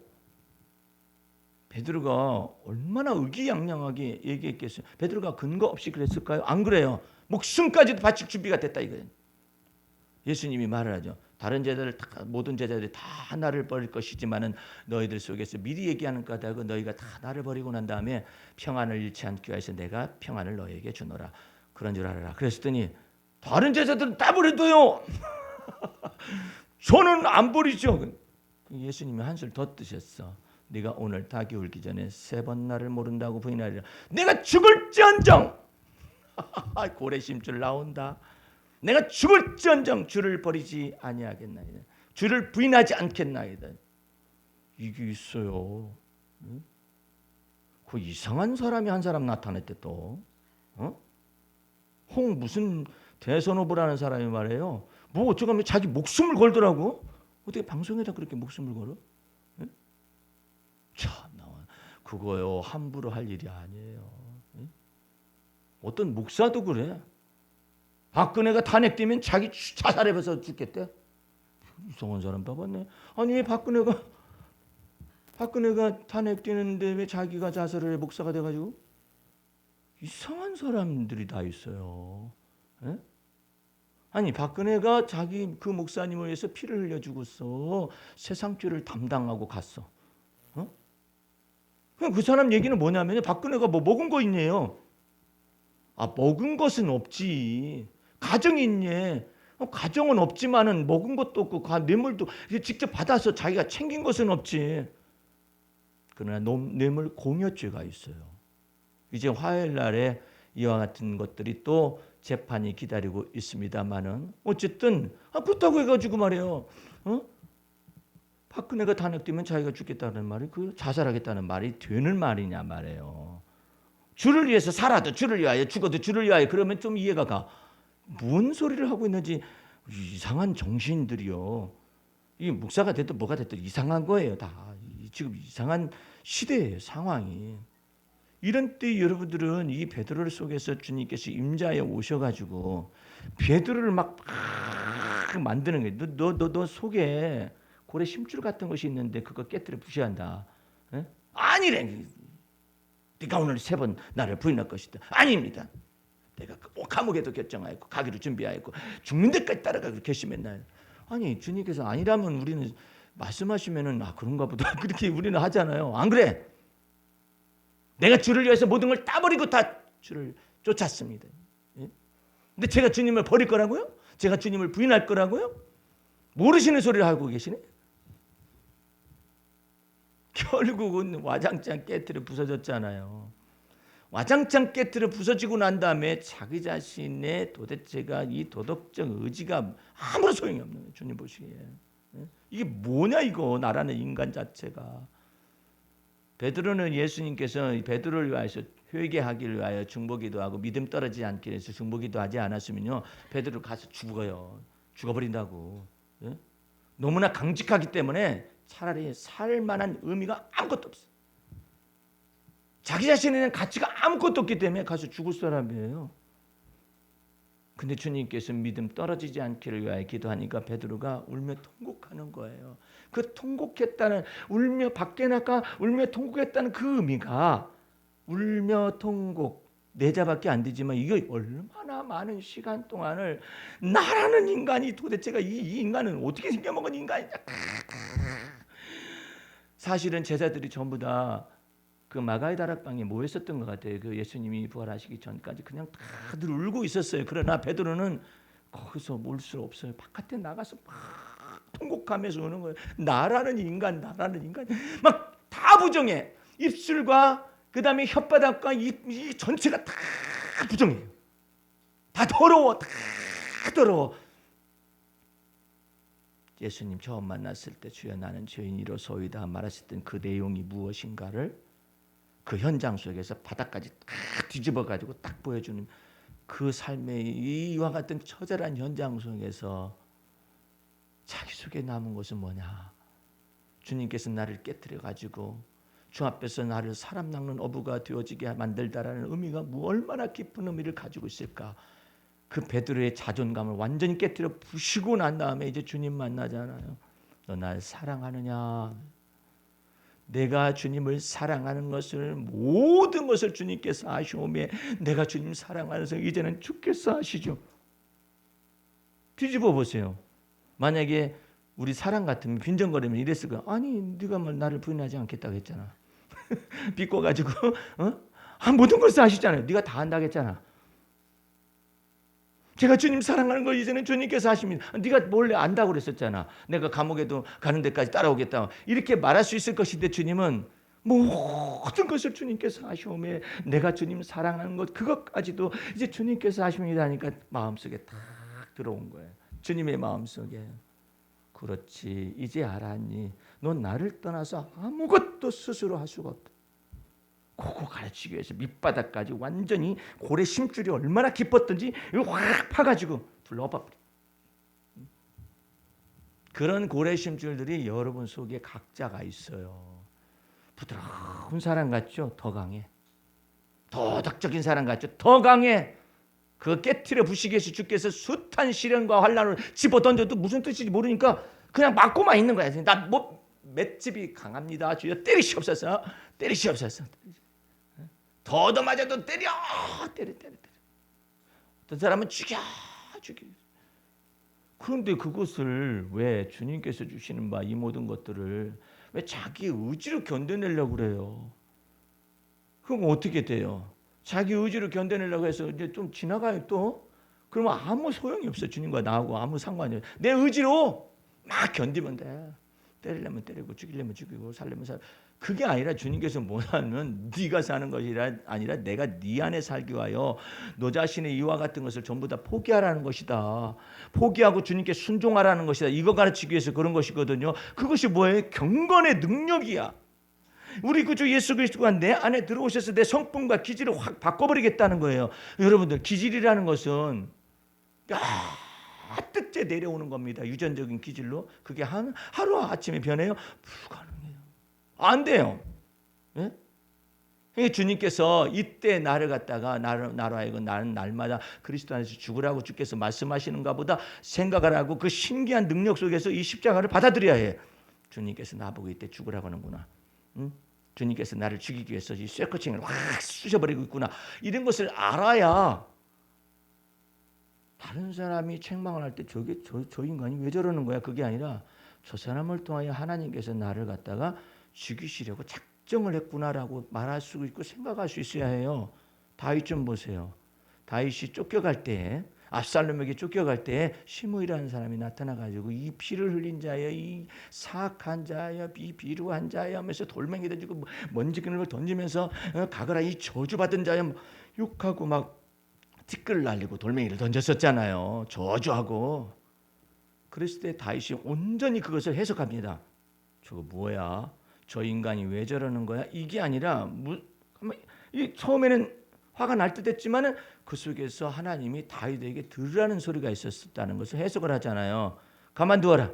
베드로가 얼마나 의기양양하게 얘기했겠어요. 베드로가 근거 없이 그랬을까요? 안 그래요. 목숨까지도 바칠 준비가 됐다 이거예요. 예수님이 말을 하죠. 다른 제자들 모든 제자들이 다 나를 버릴 것이지만은 너희들 속에서 미리 얘기하는 까닭은 너희가 다 나를 버리고 난 다음에 평안을 잃지 않기 위해서 내가 평안을 너희에게 주노라. 그런 줄 알아라. 그랬더니 다른 제자들은 다 버려둬요. 저는 안 버리죠. 예수님이 한술 더 뜨셨어. 네가 오늘 닭이 울기 전에 3번 나를 모른다고 부인하리라. 내가 죽을지언정. 고래 심줄 나온다. 내가 죽을지언정 주를 버리지 아니하겠나이다. 주를 부인하지 않겠나이다. 이게 있어요. 그 이상한 사람이 한 사람 나타났대 또. 홍 무슨 대선 후보라는 사람이 말해요. 뭐 어쩌면 자기 목숨을 걸더라고. 어떻게 방송에다 그렇게 목숨을 걸어? 참 그거요 함부로 할 일이 아니에요. 어떤 목사도 그래. 박근혜가 탄핵되면 자기 자살해서 죽겠대. 이상한 사람 봐봤네. 아니 왜 박근혜가 탄핵되는데 왜 자기가 자살을 해 목사가 돼가지고? 이상한 사람들이 다 있어요. 에? 아니 박근혜가 자기 그 목사님을 위해서 피를 흘려 죽었어. 세상 죄를 담당하고 갔어. 그 사람 얘기는 뭐냐면 박근혜가 뭐 먹은 거 있네요. 먹은 것은 없지. 가정이 있네. 가정은 없지만은 먹은 것도 없고 뇌물도 직접 받아서 자기가 챙긴 것은 없지. 그러나 뇌물 공여죄가 있어요. 이제 화요일 날에 이와 같은 것들이 또 재판이 기다리고 있습니다만은 어쨌든 그렇다고 해가지고 말이에요. 박근혜가 탄핵되면 자기가 죽겠다는 말이 그 자살하겠다는 말이 되는 말이냐 말이에요. 주를 위해서 살아도 주를 위하여 죽어도 주를 위하여 그러면 좀 이해가 가. 뭔 소리를 하고 있는지 이상한 정신들이요. 이 목사가 됐든 뭐가 됐든 이상한 거예요. 다 지금 이상한 시대예요. 상황이. 이런 때 여러분들은 이 베드로를 속에서 주님께서 임자에 오셔가지고 베드로를 막 만드는 거예요. 너 속에 고래 심줄 같은 것이 있는데 그거 깨뜨려 부셔야 한다. 에? 아니래. 네가 오늘 3번 나를 부인할 것이다. 아닙니다. 내가 감옥에도 결정하였고 가기로 준비하였고 죽는 데까지 따라가기로 결심했나요? 아니 주님께서 아니라면 우리는 말씀하시면은 그런가 보다 그렇게 우리는 하잖아요. 안 그래? 내가 주를 위해서 모든 걸 다 버리고 다 주를 쫓았습니다. 예? 근데 제가 주님을 버릴 거라고요? 제가 주님을 부인할 거라고요? 모르시는 소리를 하고 계시네. 결국은 와장창 깨트려 부서졌잖아요. 와장창 깨트려 부서지고 난 다음에 자기 자신의 도대체가 이 도덕적 의지가 아무런 소용이 없는 거예요. 주님 보시기에. 이게 뭐냐 이거 나라는 인간 자체가. 베드로는 예수님께서 베드로를 위하여서 회개하기를 위하여 중보기도 하고 믿음 떨어지지 않기 위해서 중보기도 하지 않았으면요 베드로 가서 죽어요. 죽어버린다고. 예? 너무나 강직하기 때문에 차라리 살 만한 의미가 아무것도 없어요. 자기 자신에는 가치가 아무것도 없기 때문에 가서 죽을 사람이에요. 근데 주님께서 믿음 떨어지지 않기를 위하여 기도하니까 베드로가 울며 통곡하는 거예요. 그 통곡했다는 울며 밖에 나가 울며 통곡했다는 그 의미가 울며 통곡 내자밖에 안 되지만 이게 얼마나 많은 시간 동안을 나라는 인간이 도대체가 이 인간은 어떻게 생겨먹은 인간이냐. 사실은 제자들이 전부 다 그 마가의 다락방에 모여 있었던 것 같아요. 그 예수님이 부활하시기 전까지 그냥 다들 울고 있었어요. 그러나 베드로는 거기서 올 수 없어요. 바깥에 나가서 막 통곡하면서 우는 거예요. 나라는 인간 막 다 부정해. 입술과 그 다음에 혓바닥과 이 전체가 다 부정해요. 다 더러워. 다 더러워. 예수님 처음 만났을 때 주여 나는 죄인이로소이다 말하셨던 그 내용이 무엇인가를 그 현장 속에서 바닥까지 딱 뒤집어 가지고 딱 보여주는 그 삶의 이와 같은 처절한 현장 속에서 자기 속에 남은 것은 뭐냐? 주님께서 나를 깨뜨려 가지고 주 앞에서 나를 사람 낚는 어부가 되어지게 만들다라는 의미가 얼마나 깊은 의미를 가지고 있을까? 그 베드로의 자존감을 완전히 깨뜨려 부시고 난 다음에 이제 주님 만나잖아요. 너 날 사랑하느냐? 내가 주님을 사랑하는 것을 모든 것을 주님께서 아시오매 내가 주님 사랑하면서 이제는 주께서 아시죠. 뒤집어 보세요. 만약에 우리 사랑 같으면 빈정거리면 이랬을 거야. 아니 네가 뭐 나를 부인하지 않겠다고 했잖아. 비꼬가지고 모든 것을 아시잖아요. 네가 다 한다고 했잖아. 제가 주님 사랑하는 걸 이제는 주님께서 하십니다. 네가 몰래 안다고 그랬었잖아. 내가 감옥에도 가는 데까지 따라오겠다. 이렇게 말할 수 있을 것인데 주님은 모든 것을 주님께서 하시오매 내가 주님 사랑하는 것 그것까지도 이제 주님께서 하십니다 하니까 마음속에 탁 들어온 거예요. 주님의 마음속에. 그렇지 이제 알았니? 넌 나를 떠나서 아무것도 스스로 할 수가 없다. 그거 가르치기 위해서 밑바닥까지 완전히 고래 심줄이 얼마나 깊었던지 확 파가지고 불러버려. 그런 고래 심줄들이 여러분 속에 각자가 있어요. 부드러운 사람 같죠? 더 강해. 도덕적인 사람 같죠? 더 강해. 그 깨트려 부시기 위해서 주께서 숱한 시련과 환난을 집어던져도 무슨 뜻인지 모르니까 그냥 맞고만 있는 거야. 나 맷집이 강합니다. 주여 때리시옵소서. 때리시옵소서. 더 맞아도 때려. 어떤 사람은 죽여. 그런데 그것을 왜 주님께서 주시는 바 이 모든 것들을 왜 자기 의지로 견뎌내려고 그래요? 그럼 어떻게 돼요? 자기 의지로 견뎌내려고 해서 이제 좀 지나가요 또? 그러면 아무 소용이 없어. 주님과 나하고 아무 상관이 없어요. 내 의지로 막 견디면 돼. 때리려면 때리고 죽이려면 죽이고 살려면 살. 그게 아니라 주님께서 뭐냐면 네가 사는 것이 아니라 내가 네 안에 살기 위하여 너 자신의 이와 같은 것을 전부 다 포기하라는 것이다. 포기하고 주님께 순종하라는 것이다. 이거 가르치기 위해서 그런 것이거든요. 그것이 뭐예요? 경건의 능력이야. 우리 구주 예수 그리스도가 내 안에 들어오셔서 내 성품과 기질을 확 바꿔버리겠다는 거예요. 여러분들 기질이라는 것은 뜻째 내려오는 겁니다. 유전적인 기질로. 그게 하루 아침에 변해요? 불가능해요. 안 돼요. 예? 주님께서 이때 나를 갖다가 나로 하여금 나는 날마다 그리스도 안에서 죽으라고 주께서 말씀하시는가 보다 생각을 하고 그 신기한 능력 속에서 이 십자가를 받아들여야 해. 주님께서 나보고 이때 죽으라고 하는구나. 응? 주님께서 나를 죽이기 위해서 이 쇠코칭을 확 쑤셔버리고 있구나. 이런 것을 알아야 다른 사람이 책망을 할 때 저 인간이 왜 저러는 거야? 그게 아니라 저 사람을 통하여 하나님께서 나를 갖다가 죽이시려고 작정을 했구나라고 말할 수 있고 생각할 수 있어야 해요. 다윗 좀 보세요. 다윗이 쫓겨갈 때, 압살롬에게 쫓겨갈 때 시므이라는 사람이 나타나가지고 이 피를 흘린 자여, 이 사악한 자여, 이 비루한 자여 하면서 돌멩이 던지고 먼지근을 던지면서 가거라 이 저주받은 자여 욕하고 막 티끌을 날리고 돌멩이를 던졌었잖아요. 저주하고. 그랬을 때 다윗이 온전히 그것을 해석합니다. 저거 뭐야? 저 인간이 왜 저러는 거야? 이게 아니라 처음에는 화가 날 듯 했지만은 그 속에서 하나님이 다윗에게 들으라는 소리가 있었다는 것을 해석을 하잖아요. 가만두어라.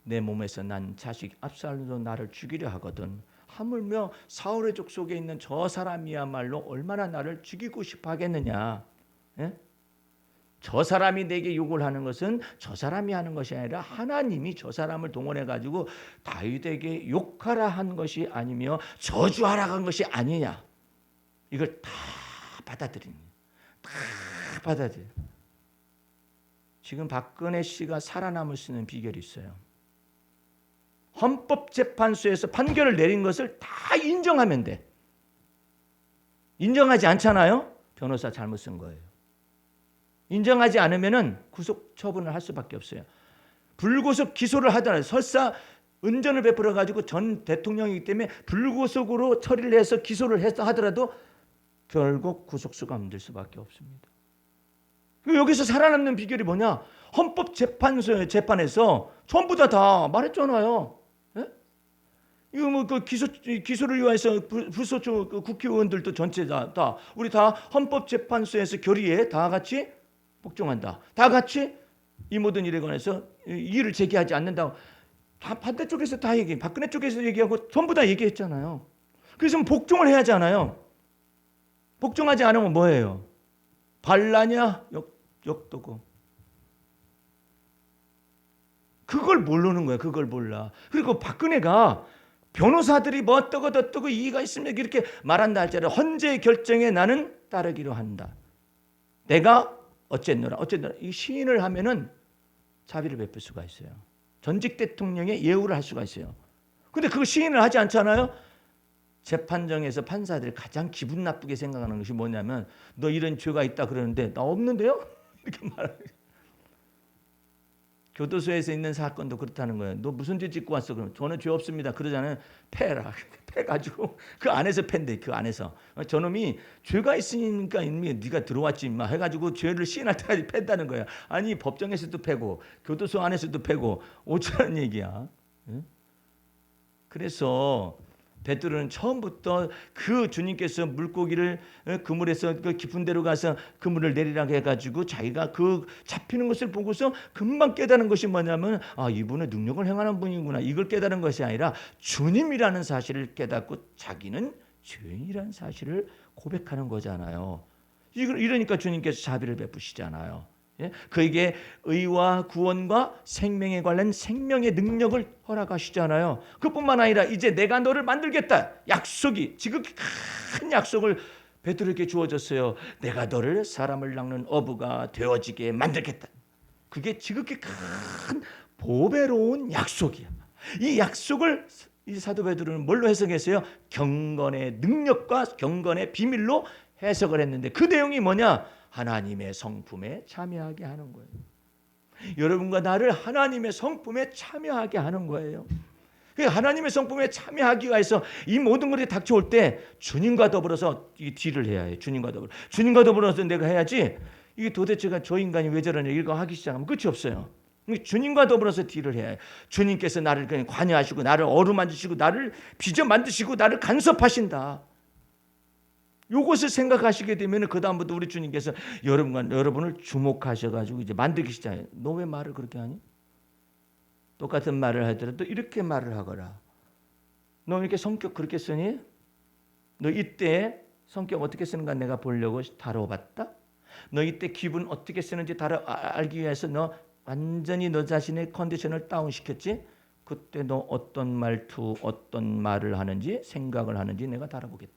내 몸에서 난 자식 압살롬도 나를 죽이려 하거든. 하물며 사울의 족속에 있는 저 사람이야말로 얼마나 나를 죽이고 싶어 하겠느냐. 예? 저 사람이 내게 욕을 하는 것은 저 사람이 하는 것이 아니라 하나님이 저 사람을 동원해 가지고 다윗에게 욕하라 한 것이 아니며 저주하라 한 것이 아니냐. 이걸 다 받아들입니다. 다 받아들여요. 지금 박근혜 씨가 살아남을 수 있는 비결이 있어요. 헌법재판소에서 판결을 내린 것을 다 인정하면 돼. 인정하지 않잖아요? 변호사 잘못 쓴 거예요. 인정하지 않으면은 구속 처분을 할 수밖에 없어요. 불구속 기소를 하더라도 설사 은전을 베풀어 가지고 전 대통령이기 때문에 불구속으로 처리를 해서 기소를 해서 하더라도 결국 구속수가 될 수밖에 없습니다. 여기서 살아남는 비결이 뭐냐? 헌법재판소의 재판에서 전부 다 말했잖아요. 예? 이거 뭐 그 기소를 위해서 불소추 국회의원들도 전체 다 우리 다 헌법재판소에서 결의에 다 같이 복종한다. 다 같이 이 모든 일에 관해서 이의를 제기하지 않는다고 다 반대쪽에서 다 얘기, 박근혜 쪽에서 얘기하고 전부 다 얘기했잖아요. 그래서 복종을 해야 하잖아요. 복종하지 않으면 뭐예요? 반란이야? 역도고. 그걸 모르는 거야. 그걸 몰라. 그리고 박근혜가 변호사들이 뭐 어떠고 이의가 있으면 이렇게 말한다 할지라도 헌재 결정에 나는 따르기로 한다. 내가 어쨌노라. 이 시인을 하면은 자비를 베풀 수가 있어요. 전직 대통령의 예우를 할 수가 있어요. 근데 그 시인을 하지 않잖아요. 재판정에서 판사들이 가장 기분 나쁘게 생각하는 것이 뭐냐면 너 이런 죄가 있다 그러는데 나 없는데요? 이렇게 말해요. 교도소에서 있는 사건도 그렇다는 거예요. 너 무슨 죄 짓고 왔어? 그러면 저는 죄 없습니다. 그러잖아요. 패라. 패가지고 그 안에서 팬데 그 안에서 저놈이 죄가 있으니까 이미 네가 들어왔지 임마 해가지고 죄를 시인할 때까지 팬다는 거야. 아니 법정에서도 패고 교도소 안에서도 패고 어쩌라는 얘기야. 응? 그래서 베드로는 처음부터 그 주님께서 물고기를 그물에서 그 깊은 데로 가서 그물을 내리라고 해가지고 자기가 그 잡히는 것을 보고서 금방 깨달은 것이 뭐냐면 아 이분은 능력을 행하는 분이구나 이걸 깨달은 것이 아니라 주님이라는 사실을 깨닫고 자기는 죄인이라는 사실을 고백하는 거잖아요. 이러니까 주님께서 자비를 베푸시잖아요. 그에게 의와 구원과 생명에 관련 생명의 능력을 허락하시잖아요. 그뿐만 아니라 이제 내가 너를 만들겠다. 약속이 지극히 큰 약속을 베드로에게 주어졌어요. 내가 너를 사람을 낚는 어부가 되어지게 만들겠다. 그게 지극히 큰 보배로운 약속이야. 이 약속을 이 사도 베드로는 뭘로 해석했어요? 경건의 능력과 경건의 비밀로 해석을 했는데 그 내용이 뭐냐? 하나님의 성품에 참여하게 하는 거예요. 여러분과 나를 하나님의 성품에 참여하게 하는 거예요. 하나님의 성품에 참여하기 위해서 이 모든 것이 닥쳐올 때 주님과 더불어서 이 딜을 해야 해요. 주님과 더불어서 내가 해야지 이게 도대체가 저 인간이 왜 저러냐 이거 하기 시작하면 끝이 없어요. 주님과 더불어서 딜을 해야 해요. 주님께서 나를 그냥 관여하시고 나를 어루만지시고 나를 빚어 만드시고 나를 간섭하신다. 이것을 생각하시게 되면 그 다음부터 우리 주님께서 여러분을 주목하셔가지고 이제 만들기 시작해요. 너 왜 말을 그렇게 하니? 똑같은 말을 하더라도 이렇게 말을 하거라. 너 이렇게 성격 그렇게 쓰니? 너 이때 성격 어떻게 쓰는가 내가 보려고 다뤄봤다. 너 이때 기분 어떻게 쓰는지 알기 위해서 너 완전히 너 자신의 컨디션을 다운시켰지. 그때 너 어떤 말투, 어떤 말을 하는지, 생각을 하는지 내가 다 알아보겠다.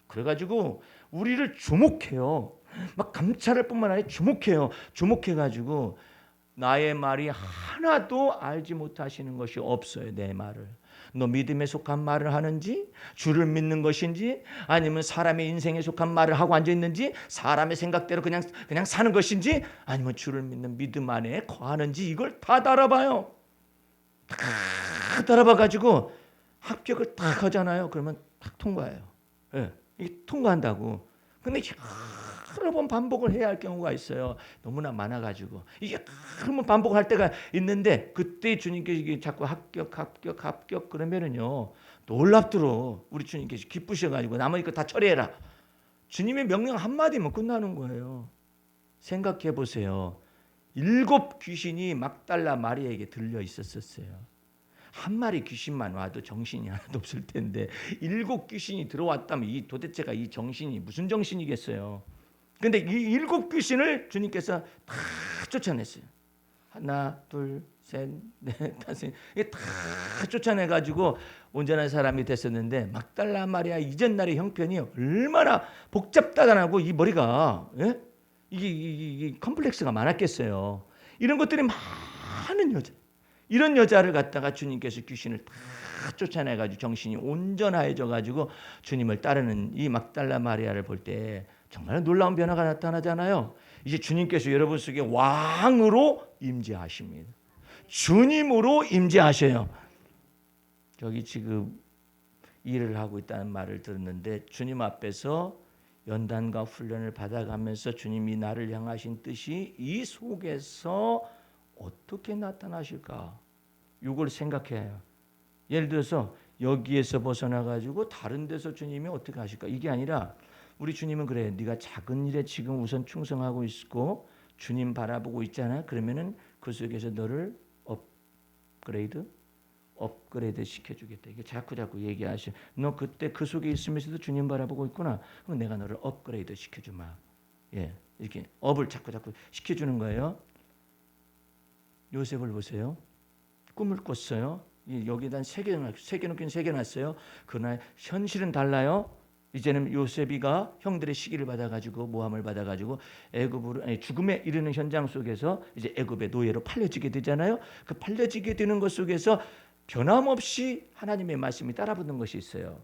그래가지고 우리를 주목해요. 막 감찰할 뿐만 아니라 주목해요. 주목해가지고 나의 말이 하나도 알지 못하시는 것이 없어요. 내 말을. 너 믿음에 속한 말을 하는지, 주를 믿는 것인지, 아니면 사람의 인생에 속한 말을 하고 앉아 있는지, 사람의 생각대로 그냥 사는 것인지, 아니면 주를 믿는 믿음 안에 거하는지, 이걸 다 알아봐요. 다 알아봐 가지고 합격을 딱 하잖아요. 그러면 딱 통과해요. 예, 이게 통과한다고. 근데 여러 번 반복을 해야 할 경우가 있어요. 너무나 많아가지고 이게 여러 번 반복할 때가 있는데, 그때 주님께서 자꾸 합격 그러면은요, 놀랍도록 우리 주님께서 기쁘셔가지고 나머지 거 다 처리해라. 주님의 명령 한마디면 끝나는 거예요. 생각해 보세요. 7 귀신이 막달라 마리아에게 들려 있었어요. 한 마리 귀신만 와도 정신이 하나도 없을 텐데 7 귀신이 들어왔다면 이 도대체가 이 정신이 무슨 정신이겠어요. 근데 이 7 귀신을 주님께서 다 쫓아냈어요. 하나, 둘, 셋, 넷, 다섯. 이게 다 쫓아내가지고 온전한 사람이 됐었는데, 막달라 마리아 이전 날의 형편이 얼마나 복잡다단하고 이 머리가, 예? 이게 컴플렉스가 많았겠어요. 이런 것들이 많은 여자. 이런 여자를 갖다가 주님께서 귀신을 다 쫓아내가지고 정신이 온전해져가지고 주님을 따르는 이 막달라 마리아를 볼 때 정말 놀라운 변화가 나타나잖아요. 이제 주님께서 여러분 속에 왕으로 임재하십니다. 주님으로 임재하셔요. 저기 지금 일을 하고 있다는 말을 들었는데, 주님 앞에서 연단과 훈련을 받아가면서 주님이 나를 향하신 뜻이 이 속에서 어떻게 나타나실까? 이걸 생각해요. 예를 들어서 여기에서 벗어나가지고 다른 데서 주님이 어떻게 하실까? 이게 아니라 우리 주님은 그래요. 네가 작은 일에 지금 우선 충성하고 있고 주님 바라보고 있잖아. 그러면은 그 속에서 너를 업그레이드 시켜주겠다. 이게 자꾸 얘기하셔. 너 그때 그 속에 있으면서도 주님 바라보고 있구나. 그럼 내가 너를 업그레이드 시켜주마. 예, 이렇게 업을 자꾸 시켜주는 거예요. 요셉을 보세요. 꿈을 꿨어요. 여기다 새겨놓긴 새겨놨어요. 그러나 현실은 달라요. 이제는 요셉이가 형들의 시기를 받아가지고 모함을 받아가지고 애굽으로 죽음에 이르는 현장 속에서 이제 애굽의 노예로 팔려지게 되잖아요. 그 팔려지게 되는 것 속에서 변함없이 하나님의 말씀이 따라붙는 것이 있어요.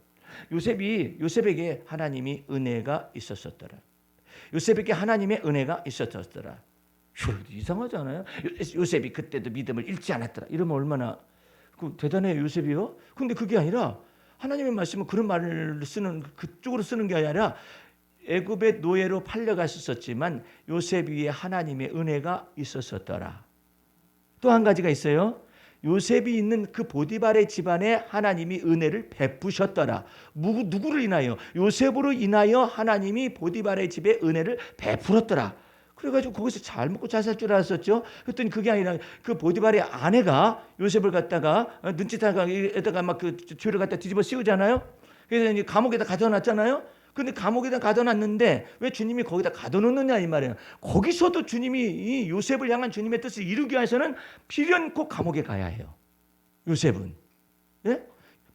요셉에게 하나님이 은혜가 있었더라. 요셉에게 하나님의 은혜가 있었더라. 이상하지 않아요? 요셉이 그때도 믿음을 잃지 않았더라. 이러면 얼마나 대단해요, 요셉이요. 근데 그게 아니라 하나님의 말씀은 그런 말을 쓰는, 그쪽으로 쓰는 게 아니라 애굽의 노예로 팔려갔었지만 요셉 위에 하나님의 은혜가 있었더라. 또 한 가지가 있어요. 요셉이 있는 그 보디발의 집안에 하나님이 은혜를 베푸셨더라. 누구를 인하여? 요셉으로 인하여 하나님이 보디발의 집에 은혜를 베풀었더라. 그래가지고 거기서 잘 먹고 잘 살 줄 알았었죠. 그랬더니 그게 아니라 그 보디발의 아내가 요셉을 갖다가 눈짓하다가 막 그 죄를 갖다 뒤집어 씌우잖아요. 그래서 이제 감옥에다 가둬놨잖아요. 근데 감옥에다 가둬놨는데 왜 주님이 거기다 가둬놓느냐 이 말이에요. 거기서도 주님이 이 요셉을 향한 주님의 뜻을 이루기 위해서는 필연코 감옥에 가야 해요. 요셉은. 예?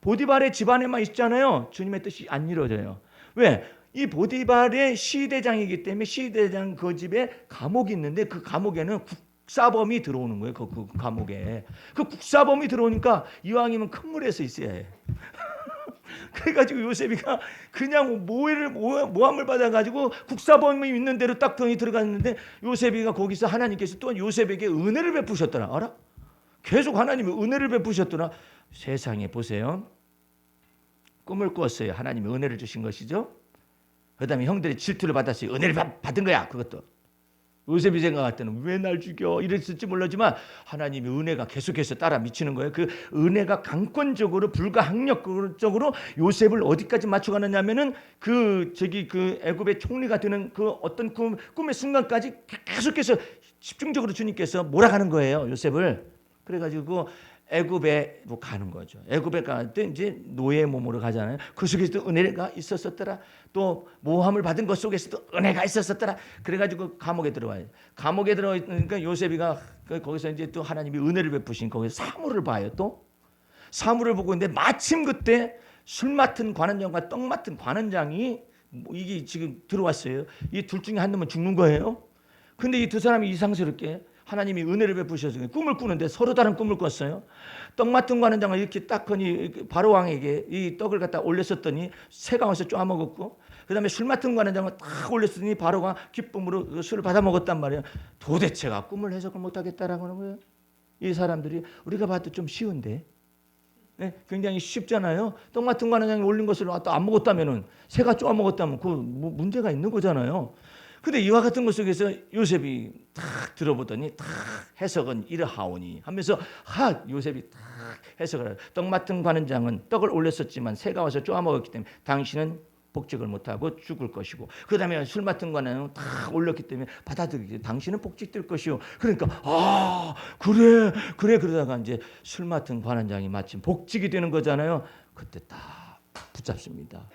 보디발의 집안에만 있잖아요. 주님의 뜻이 안 이루어져요. 왜? 이 보디발의 시대장이기 때문에 시대장 그 집에 감옥이 있는데 그 감옥에는 국사범이 들어오는 거예요. 그 감옥에. 그 국사범이 들어오니까 이왕이면 큰 물에서 있어야 해. 그래가지고 요셉이가 그냥 모함을 받아가지고 국사범이 있는 대로 딱 들어갔는데 요셉이가 거기서 하나님께서 또 요셉에게 은혜를 베푸셨더라. 알아? 계속 하나님이 은혜를 베푸셨더라. 세상에 보세요. 꿈을 꿨어요. 하나님이 은혜를 주신 것이죠. 그 다음에 형들이 질투를 받았어요. 은혜를 받은 거야. 그것도. 요셉이 생각할 때는 왜 날 죽여? 이랬을지 몰라지만 하나님의 은혜가 계속해서 따라 미치는 거예요. 그 은혜가 강권적으로 불가항력적으로 요셉을 어디까지 맞춰가느냐면은 그 애굽의 총리가 되는 그 어떤 꿈의 순간까지 계속해서 집중적으로 주님께서 몰아가는 거예요. 요셉을. 그래가지고 애굽에로 가는 거죠. 애굽에 갈 때 이제 노예 몸으로 가잖아요. 그 속에서도 은혜가 있었더라. 또 모함을 받은 것 속에서도 은혜가 있었더라. 그래가지고 감옥에 들어와요. 감옥에 들어있으니까 요셉이가 거기서 이제 또 하나님이 은혜를 베푸신 거기서 사물을 봐요. 또 사물을 보고 있는데 마침 그때 술 맡은 관원장과 떡 맡은 관원장이 이게 지금 들어왔어요. 이 둘 중에 한 놈은 죽는 거예요. 근데 이 두 사람이 이상스럽게 하나님이 은혜를 베푸셔서 꿈을 꾸는데 서로 다른 꿈을 꿨어요. 떡 맡은 관원장을 이렇게 딱 하니 바로 왕에게 이 떡을 갖다 올렸었더니 새가 와서 쪼아먹었고, 그 다음에 술 맡은 관원장을 딱 올렸더니 바로가 기쁨으로 술을 받아 먹었단 말이에요. 도대체가 꿈을 해석을 못하겠다라고 하는 거예요. 이 사람들이 우리가 봐도 좀 쉬운데, 네, 굉장히 쉽잖아요. 떡 맡은 관원장이 올린 것을 또 안 먹었다면은, 새가 쪼아 먹었다면 그 문제가 있는 거잖아요. 근데 이와 같은 것 속에서 요셉이 탁 들어보더니 탁 해석은 이러하오니 하면서 요셉이 탁 해석을 해요. 떡 맡은 관원장은 떡을 올렸었지만 새가 와서 쪼아 먹었기 때문에 당신은 복직을 못하고 죽을 것이고, 그 다음에 술 맡은 관원장은 탁 올렸기 때문에 받아들이기 당신은 복직될 것이요. 그러니까 그래 그러다가 이제 술 맡은 관원장이 마침 복직이 되는 거잖아요. 그때 딱 붙잡습니다.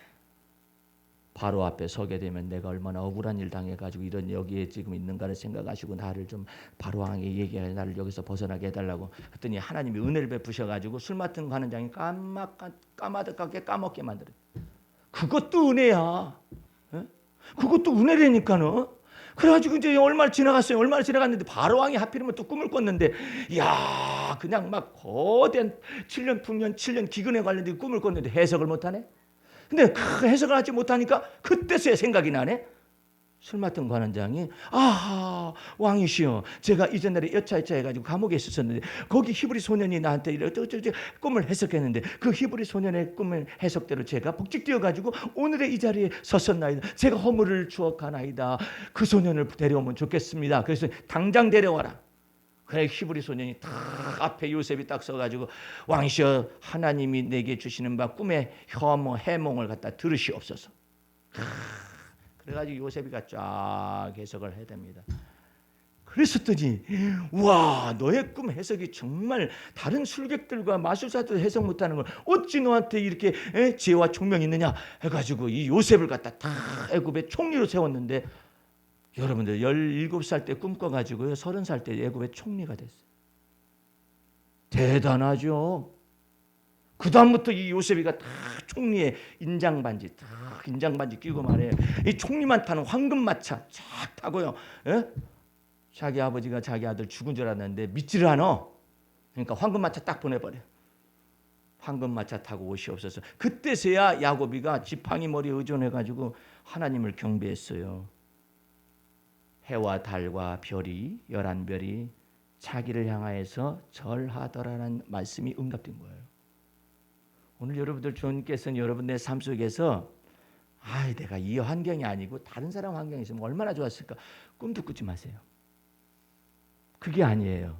바로 앞에 서게 되면 내가 얼마나 억울한 일 당해가지고 이런 여기에 지금 있는가를 생각하시고 나를 좀 바로 왕에게 얘기해 나를 여기서 벗어나게 해달라고 했더니 하나님이 은혜를 베푸셔가지고 술 맡은 관원장이 까마득하게 까먹게 만들어요. 그것도 은혜야. 에? 그것도 은혜라니까는. 그래가지고 이제 얼마 지나갔어요. 얼마 지나갔는데 바로 왕이 하필이면 또 꿈을 꿨는데, 야 그냥 막 거대한 7년 풍년 7년 기근에 관련된 꿈을 꿨는데 해석을 못하네. 근데 그 해석을 하지 못하니까 그때서야 생각이 나네. 술 맡은 관원장이 왕이시여, 제가 이전날에 여차여차 해가지고 감옥에 있었는데 거기 히브리 소년이 나한테 이렇게 꿈을 해석했는데 그 히브리 소년의 꿈의 해석대로 제가 복직되어가지고 오늘의 이 자리에 섰었나이다. 제가 허물을 추억하나이다. 그 소년을 데려오면 좋겠습니다. 그래서 당장 데려와라. 그래 히브리 소년이 딱 앞에 요셉이 딱 서가지고 왕이시여, 하나님이 내게 주시는 바 꿈의 해몽을 갖다 들으시옵소서. 그래가지고 요셉이가 쫙 해석을 해야 됩니다. 그랬었더니 와, 너의 꿈 해석이 정말 다른 술객들과 마술사들 해석 못하는 걸 어찌 너한테 이렇게 지혜와 총명이 있느냐 해가지고 이 요셉을 갖다 다 애굽의 총리로 세웠는데, 여러분들 17살 때 꿈꿔가지고요 30살 때 애굽의 총리가 됐어요. 대단하죠. 그 다음부터 이 요셉이가 다 총리의 인장반지 끼고 말해요. 이 총리만 타는 황금마차 쫙 타고요. 예? 자기 아버지가 자기 아들 죽은 줄 알았는데 믿지를 않아. 그러니까 황금마차 딱 보내버려. 황금마차 타고 오시옵소서. 그때서야 야곱이가 지팡이 머리에 의존해가지고 하나님을 경배했어요. 해와 달과 별이 11별이 자기를 향하여서 절하더라는 말씀이 응답된 거예요. 오늘 여러분들 주님께서는 여러분의 삶 속에서 내가 이 환경이 아니고 다른 사람 환경이 있으면 얼마나 좋았을까, 꿈도 꾸지 마세요. 그게 아니에요.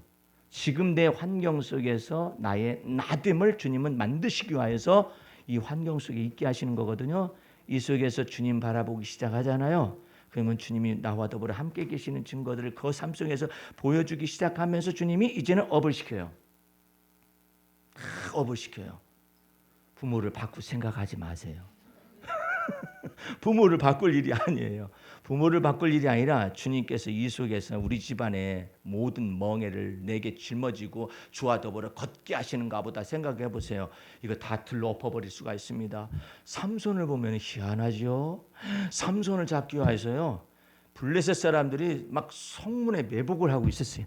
지금 내 환경 속에서 나의 나됨을 주님은 만드시기 위해서 이 환경 속에 있게 하시는 거거든요. 이 속에서 주님 바라보기 시작하잖아요. 그러면 주님이 나와 더불어 함께 계시는 증거들을 그 삶 속에서 보여주기 시작하면서 주님이 이제는 업을 시켜요. 업을 시켜요. 부모를 바꿀 생각하지 마세요. 부모를 바꿀 일이 아니에요. 부모를 바꿀 일이 아니라 주님께서 이 속에서 우리 집안의 모든 멍에를 내게 짊어지고 주와 더불어 걷게 하시는가 보다 생각해 보세요. 이거 다 들러 엎어버릴 수가 있습니다. 삼손을 보면 희한하죠. 삼손을 잡기 위해서요 블레셋 사람들이 막 성문에 매복을 하고 있었어요.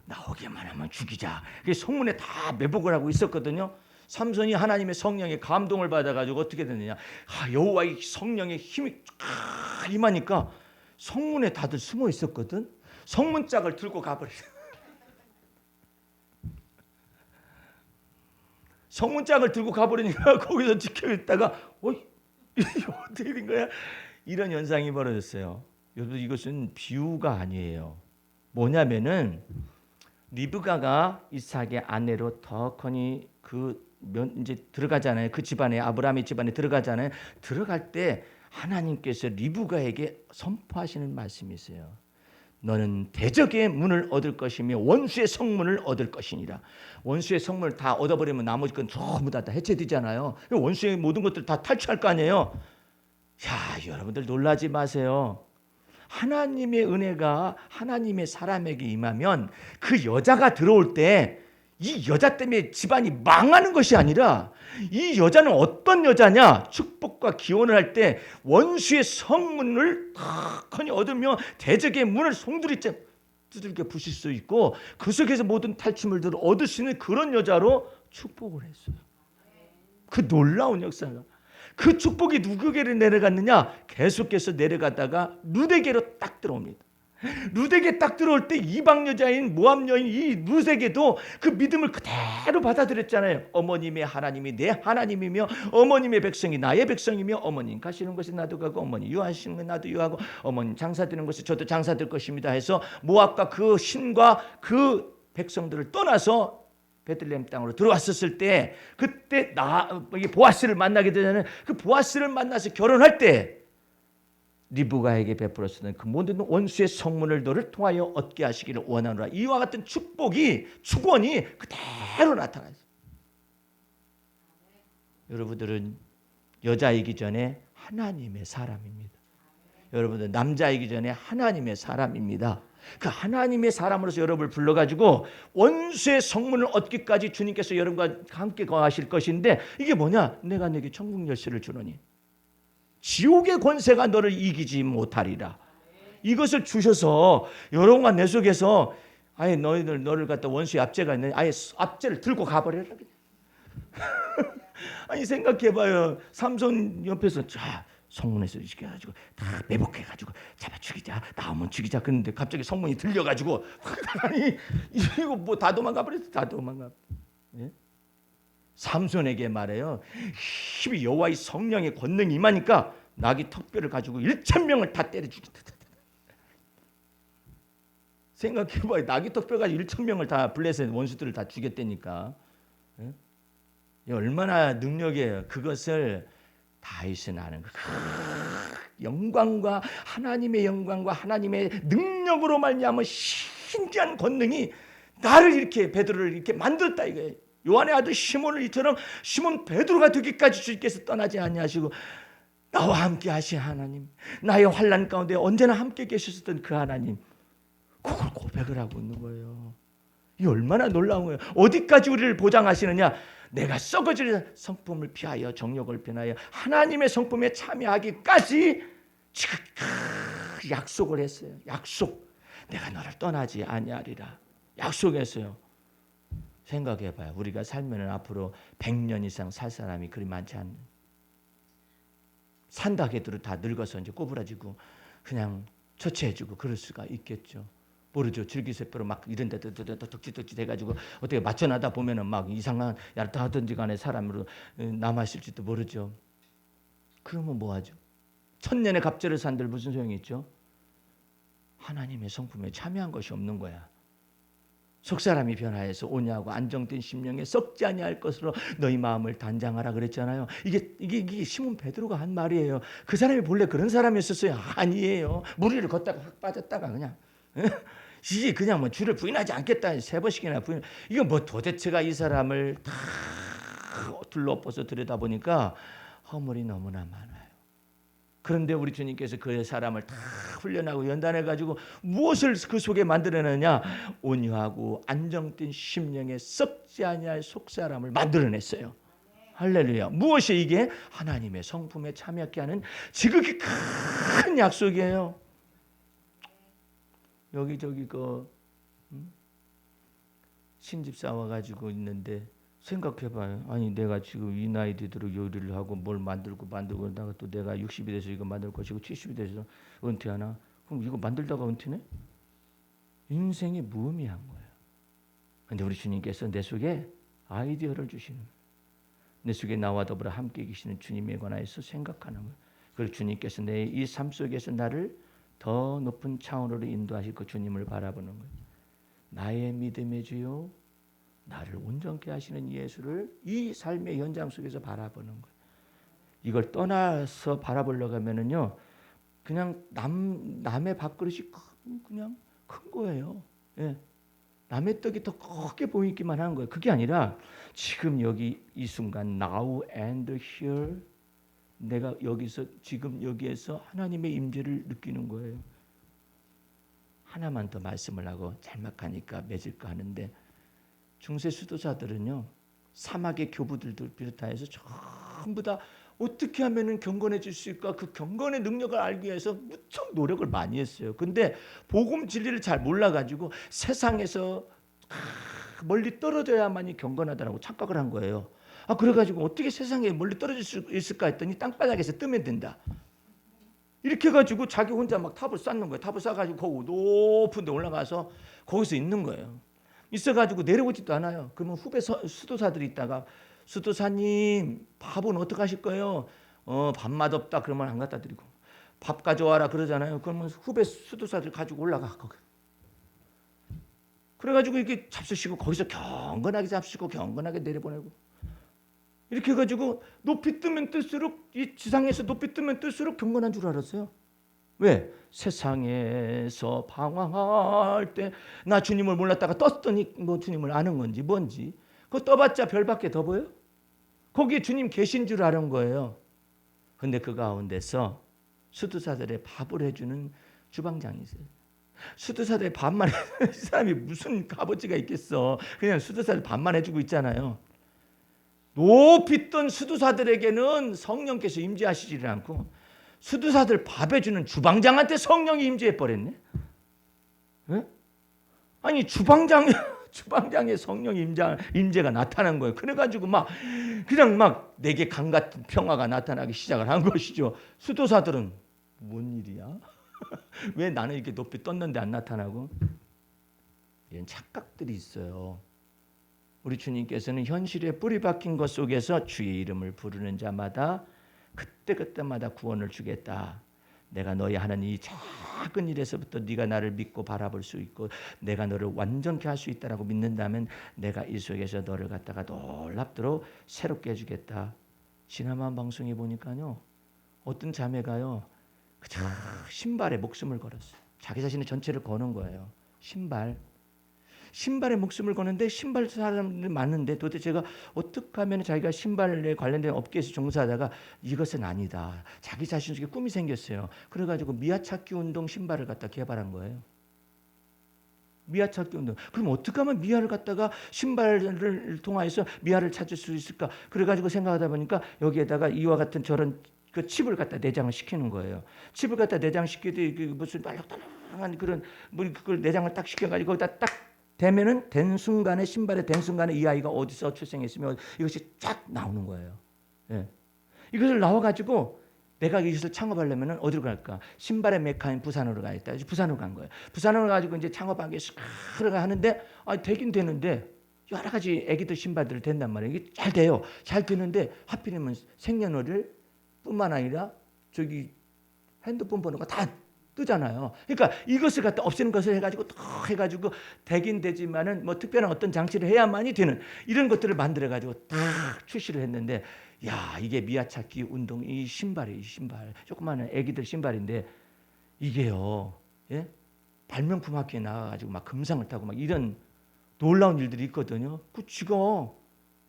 나오기만 하면 죽이자. 성문에 다 매복을 하고 있었거든요. 삼손이 하나님의 성령의 감동을 받아가지고 어떻게 됐느냐, 여호와의 성령의 힘이 임하니까 성문에 다들 숨어 있었거든. 성문짝을 들고 가버렸어요. 성문짝을 들고 가버리니까 거기서 지켜있다가 이게 어떻게 된 거야? 이런 현상이 벌어졌어요. 여러분, 이것은 비유가 아니에요. 뭐냐면은 리브가가 이삭의 아내로 더커니 이제 들어가잖아요. 그 집안에, 아브라함의 집안에 들어가잖아요. 들어갈 때 하나님께서 리브가에게 선포하시는 말씀이 있어요. 너는 대적의 문을 얻을 것이며 원수의 성문을 얻을 것이니라. 원수의 성문을 다 얻어버리면 나머지 건 전부 다 해체되잖아요. 원수의 모든 것들 다 탈취할 거 아니에요. 여러분들 놀라지 마세요. 하나님의 은혜가 하나님의 사람에게 임하면 그 여자가 들어올 때 이 여자 때문에 집안이 망하는 것이 아니라 이 여자는 어떤 여자냐? 축복과 기원을 할 때 원수의 성문을 탁하니 얻으며 대적의 문을 송두리째 두들겨 부실 수 있고 그 속에서 모든 탈취물들을 얻을 수 있는 그런 여자로 축복을 했어요. 그 놀라운 역사가. 그 축복이 누구에게 내려갔느냐? 계속해서 내려가다가 룻에게로 딱 들어옵니다. 룻에게 딱 들어올 때 이방 여자인 모압 여인 이 룻에게도 그 믿음을 그대로 받아들였잖아요. 어머님의 하나님이 내 하나님이며 어머님의 백성이 나의 백성이며 어머님 가시는 것이 나도 가고 어머니 유하시는 것이 나도 유하고 어머님 장사되는 것이 저도 장사될 것입니다 해서 모압과 그 신과 그 백성들을 떠나서 베들레헴 땅으로 들어왔었을 때 그때 보아스를 만나게 되잖아요. 그 보아스를 만나서 결혼할 때 리브가에게 베풀었으는 그 모든 원수의 성문을 너를 통하여 얻게 하시기를 원하노라. 이와 같은 축원이 그대로 나타나요. 여러분들은 여자이기 전에 하나님의 사람입니다. 여러분들 남자이기 전에 하나님의 사람입니다. 그 하나님의 사람으로서 여러분을 불러가지고 원수의 성문을 얻기까지 주님께서 여러분과 함께 거하실 것인데 이게 뭐냐? 내가 네게 천국 열쇠를 주노니 지옥의 권세가 너를 이기지 못하리라. 이것을 주셔서 여러분과 내 속에서 아예 너를 갖다 원수의 압제가 있는 아예 압제를 들고 가버려라. 아니 생각해봐요. 삼손 옆에서 자 성문에서 시켜가지고 다 매복해가지고 잡아 죽이자 나오면 죽이자 그런데 갑자기 성문이 들려가지고 아니 이거 뭐 다 도망가버렸어. 다 도망가. 예? 삼손에게 말해요. 힘이 여호와의 성령의 권능이 임하니까 나귀 턱뼈를 가지고 1,000명을 다 때려 죽였다. 생각해봐요. 나귀 턱뼈 가지고 1,000명을 다 블레셋 원수들을 다 죽였다니까. 예? 얼마나 능력이에요. 그것을 다윗은 아는 그 영광과 하나님의 영광과 하나님의 능력으로 말미암아 신기한 권능이 나를 이렇게 베드로를 이렇게 만들었다 이거예요. 요한의 아들 시몬을 이처럼 시몬 베드로가 되기까지 주님께서 떠나지 아니하시고 나와 함께 하신 하나님, 나의 환난 가운데 언제나 함께 계셨던 그 하나님, 그걸 고백을 하고 있는 거예요. 이 얼마나 놀라운 거예요. 어디까지 우리를 보장하시느냐? 내가 썩어질 성품을 피하여 정욕을 변하여 하나님의 성품에 참여하기까지 약속을 했어요. 약속. 내가 너를 떠나지 아니하리라. 약속했어요. 생각해봐요. 우리가 살면 앞으로 100년 이상 살 사람이 그리 많지 않는. 산다 해도 다 늙어서 이제 꼬부라지고 그냥 처치해주고 그럴 수가 있겠죠. 모르죠. 줄기세포로 막 이런 데도 덕지덕지 돼가지고 어떻게 맞춰나다 보면은 막 이상한 얇다 하든지 간에 사람으로 남아있을지도 모르죠. 그러면 뭐하죠? 천년의 갑절을 산들 무슨 소용이 있죠? 하나님의 성품에 참여한 것이 없는 거야. 속사람이 변화해서 오냐고 안정된 심령에 썩지 아니할 것으로 너희 마음을 단장하라 그랬잖아요. 이게 시몬 베드로가 한 말이에요. 그 사람이 본래 그런 사람이었어요? 아니에요. 무리를 걷다가 확 빠졌다가 그냥 이게 그냥 뭐 주를 부인하지 않겠다 3번씩이나 부인. 이거 뭐 도대체가 이 사람을 다 둘러엎어서 들여다보니까 허물이 너무나 많아요. 그런데 우리 주님께서 그 사람을 다 훈련하고 연단해가지고 무엇을 그 속에 만들어내냐? 온유하고 안정된 심령에 썩지 아니할 속사람을 만들어냈어요. 할렐루야. 무엇이 이게? 하나님의 성품에 참여하게 하는 지극히 큰 약속이에요. 여기저기 신집사 와가지고 있는데 생각해봐요. 아니 내가 지금 이 나이 되도록 요리를 하고 뭘 만들고 그러다가 또 내가 60이 돼서 이거 만들 것이고 70이 돼서 은퇴하나? 그럼 이거 만들다가 은퇴네? 인생이 무의미한 거예요. 그런데 우리 주님께서 내 속에 아이디어를 주시는 거예요. 내 속에 나와 더불어 함께 계시는 주님에 관하여서 생각하는 거예요. 그리고 주님께서 내 이 삶 속에서 나를 더 높은 차원으로 인도하실 그 주님을 바라보는 거예요. 나의 믿음의 주요 나를 온전케 하시는 예수를 이 삶의 현장 속에서 바라보는 거예요. 이걸 떠나서 바라보려고 하면은요, 그냥 남의 밥그릇이 그냥 큰 거예요. 예. 남의 떡이 더 크게 보이기만 하는 거예요. 그게 아니라 지금 여기 이 순간 now and here 내가 여기서 지금 여기에서 하나님의 임재를 느끼는 거예요. 하나만 더 말씀을 하고 짤막하니까 맺을까 하는데 중세 수도사들은요, 사막의 교부들도 비롯하여서 전부 다 어떻게 하면 경건해질 수 있을까, 그 경건의 능력을 알기 위해서 무척 노력을 많이 했어요. 근데 복음 진리를 잘 몰라가지고 세상에서 멀리 떨어져야만이 경건하다라고 착각을 한 거예요. 그래가지고 어떻게 세상에 멀리 떨어질 수 있을까 했더니 땅바닥에서 뜨면 된다. 이렇게 해가지고 자기 혼자 막 탑을 쌓는 거예요. 탑을 쌓아가지고 거기 높은 데 올라가서 거기서 있는 거예요. 있어가지고 내려오지도 않아요. 그러면 후배 수도사들이 있다가, 수도사님 밥은 어떻게 하실 거예요? 밥 맛없다 그러면 안 갖다 드리고, 밥 가져와라 그러잖아요. 그러면 후배 수도사들 가지고 올라가 거기. 그래가지고 이렇게 잡수시고 거기서 경건하게 잡수시고 경건하게 내려보내고, 이렇게 해가지고 높이 뜨면 뜰수록, 이 지상에서 높이 뜨면 뜰수록 경건한 줄 알았어요. 왜? 세상에서 방황할 때 나 주님을 몰랐다가 떴더니 뭐 주님을 아는 건지 뭔지, 그거 떠봤자 별밖에 더 보여? 거기에 주님 계신 줄 아는 거예요. 근데 그 가운데서 수도사들의 밥을 해주는 주방장이 있어요. 수도사들의 밥만 해주는 사람이 무슨 값어치가 있겠어. 그냥 수도사들 밥만 해주고 있잖아요. 높이 뜬 수도사들에게는 성령께서 임재하시지를 않고 수도사들 밥 해주는 주방장한테 성령이 임재해 버렸네. 네? 아니 주방장의 성령 임재가 나타난 거예요. 그래가지고 그냥 내게 강 같은 평화가 나타나기 시작을 한 것이죠. 수도사들은 뭔 일이야? 왜 나는 이렇게 높이 떴는데 안 나타나고? 이런 착각들이 있어요. 우리 주님께서는 현실에 뿌리 박힌 것 속에서 주의 이름을 부르는 자마다 그때그때마다 구원을 주겠다. 내가 너희 하는 이 작은 일에서부터 네가 나를 믿고 바라볼 수 있고 내가 너를 완전케 할 수 있다라고 믿는다면 내가 이 속에서 너를 갖다가 놀랍도록 새롭게 해주겠다. 지난번 방송에 보니까요, 어떤 자매가요, 신발에 목숨을 걸었어요. 자기 자신의 전체를 거는 거예요. 신발에 목숨을 거는데, 신발 사람들이 많은데 도대체 제가 어떻게 하면 자기가 신발에 관련된 업계에서 종사하다가 이것은 아니다. 자기 자신 속에 꿈이 생겼어요. 그래가지고 미아찾기 운동 신발을 갖다 개발한 거예요. 미아찾기 운동. 그럼 어떻게 하면 미아를 갖다가 신발을 통해서 미아를 찾을 수 있을까? 그래가지고 생각하다 보니까 여기에다가 이와 같은 저런 그 칩을 갖다 내장을 시키는 거예요. 칩을 갖다 내장시키되 무슨 말랑말랑한 그런 그걸 내장을 딱 시켜가지고 거기다 딱 되면은 된 순간에, 신발에 된 순간에 이 아이가 어디서 출생했으면 이것이 쫙 나오는 거예요. 예. 이것을 나와가지고 내가 이것을 창업하려면은 어디로 갈까? 신발의 메카인 부산으로 가야겠다. 부산으로 간 거예요. 부산으로 가지고 이제 창업하기 시작하려고 하는데 되긴 되는데 여러 가지 애기들 신발들을 된단 말이에요. 이게 잘 돼요. 잘 되는데 하필이면 생년월일 뿐만 아니라 저기 핸드폰 번호가 다 뜨잖아요. 그러니까 이것을 갖다 없애는 것을 해가지고 되긴 되지만은 뭐 특별한 어떤 장치를 해야만이 되는 이런 것들을 만들어가지고 딱 출시를 했는데, 야, 이게 미아찾기 운동 이 신발 조그마한 애기들 신발인데 이게요, 예? 발명품 학회에 나가가지고 막 금상을 타고 막 이런 놀라운 일들이 있거든요. 그 쥐가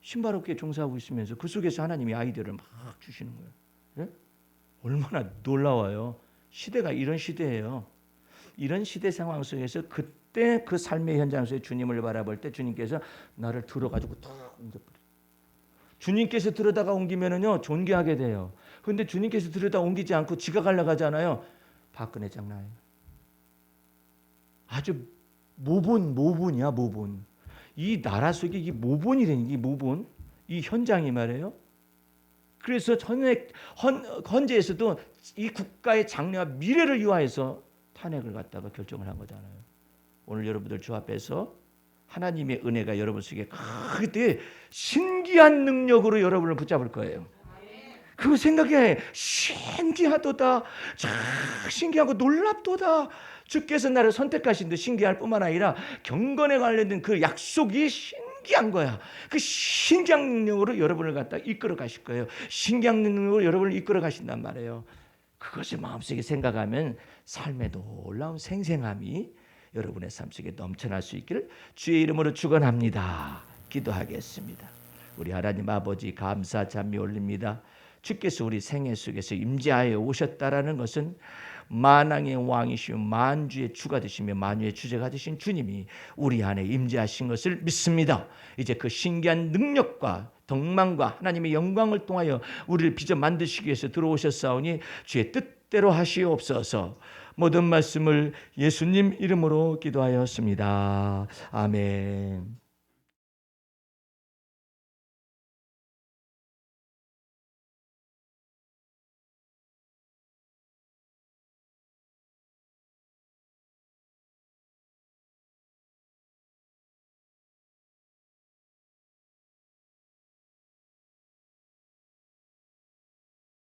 신발업계에 종사하고 있으면서 그 속에서 하나님이 아이디어를 막 주시는 거예요. 예? 얼마나 놀라워요. 시대가 이런 시대예요. 이런 시대 상황 속에서 그때 그 삶의 현장 속에 주님을 바라볼 때 주님께서 나를 들어가지고 탁 옮겨버려요. 주님께서 들여다가 옮기면은요 존귀하게 돼요. 그런데 주님께서 들여다 옮기지 않고 지가 가려고 하잖아요. 박근혜 장나요. 아주 모본이야, 모본. 이 나라 속에 이 모본이라는 게 모본. 이 현장이 말이에요. 그래서 헌재에서도 이 국가의 장래와 미래를 위하여서 탄핵을 갖다가 결정을 한 거잖아요. 오늘 여러분들 주 앞에서 하나님의 은혜가 여러분 속에 크게 신기한 능력으로 여러분을 붙잡을 거예요. 그거 생각해. 신기하도다. 신기하고 놀랍도다. 주께서 나를 선택하신 듯 신기할 뿐만 아니라 경건에 관련된 그 약속이 신기한 거야. 그 신기한 능력으로 여러분을 갖다 이끌어 가실 거예요. 신기한 능력으로 여러분을 이끌어 가신단 말이에요. 그것을 마음속에 생각하면 삶의 놀라운 생생함이 여러분의 삶 속에 넘쳐날 수 있기를 주의 이름으로 축원합니다. 기도하겠습니다. 우리 하나님 아버지 감사 찬미 올립니다. 주께서 우리 생애 속에서 임재하여 오셨다라는 것은 만왕의 왕이시며 만주의 주가 되시며 만유의 주제가 되신 주님이 우리 안에 임재하신 것을 믿습니다. 이제 그 신기한 능력과 덕망과 하나님의 영광을 통하여 우리를 빚어 만드시기 위해서 들어오셨사오니 주의 뜻대로 하시옵소서. 모든 말씀을 예수님 이름으로 기도하였습니다. 아멘.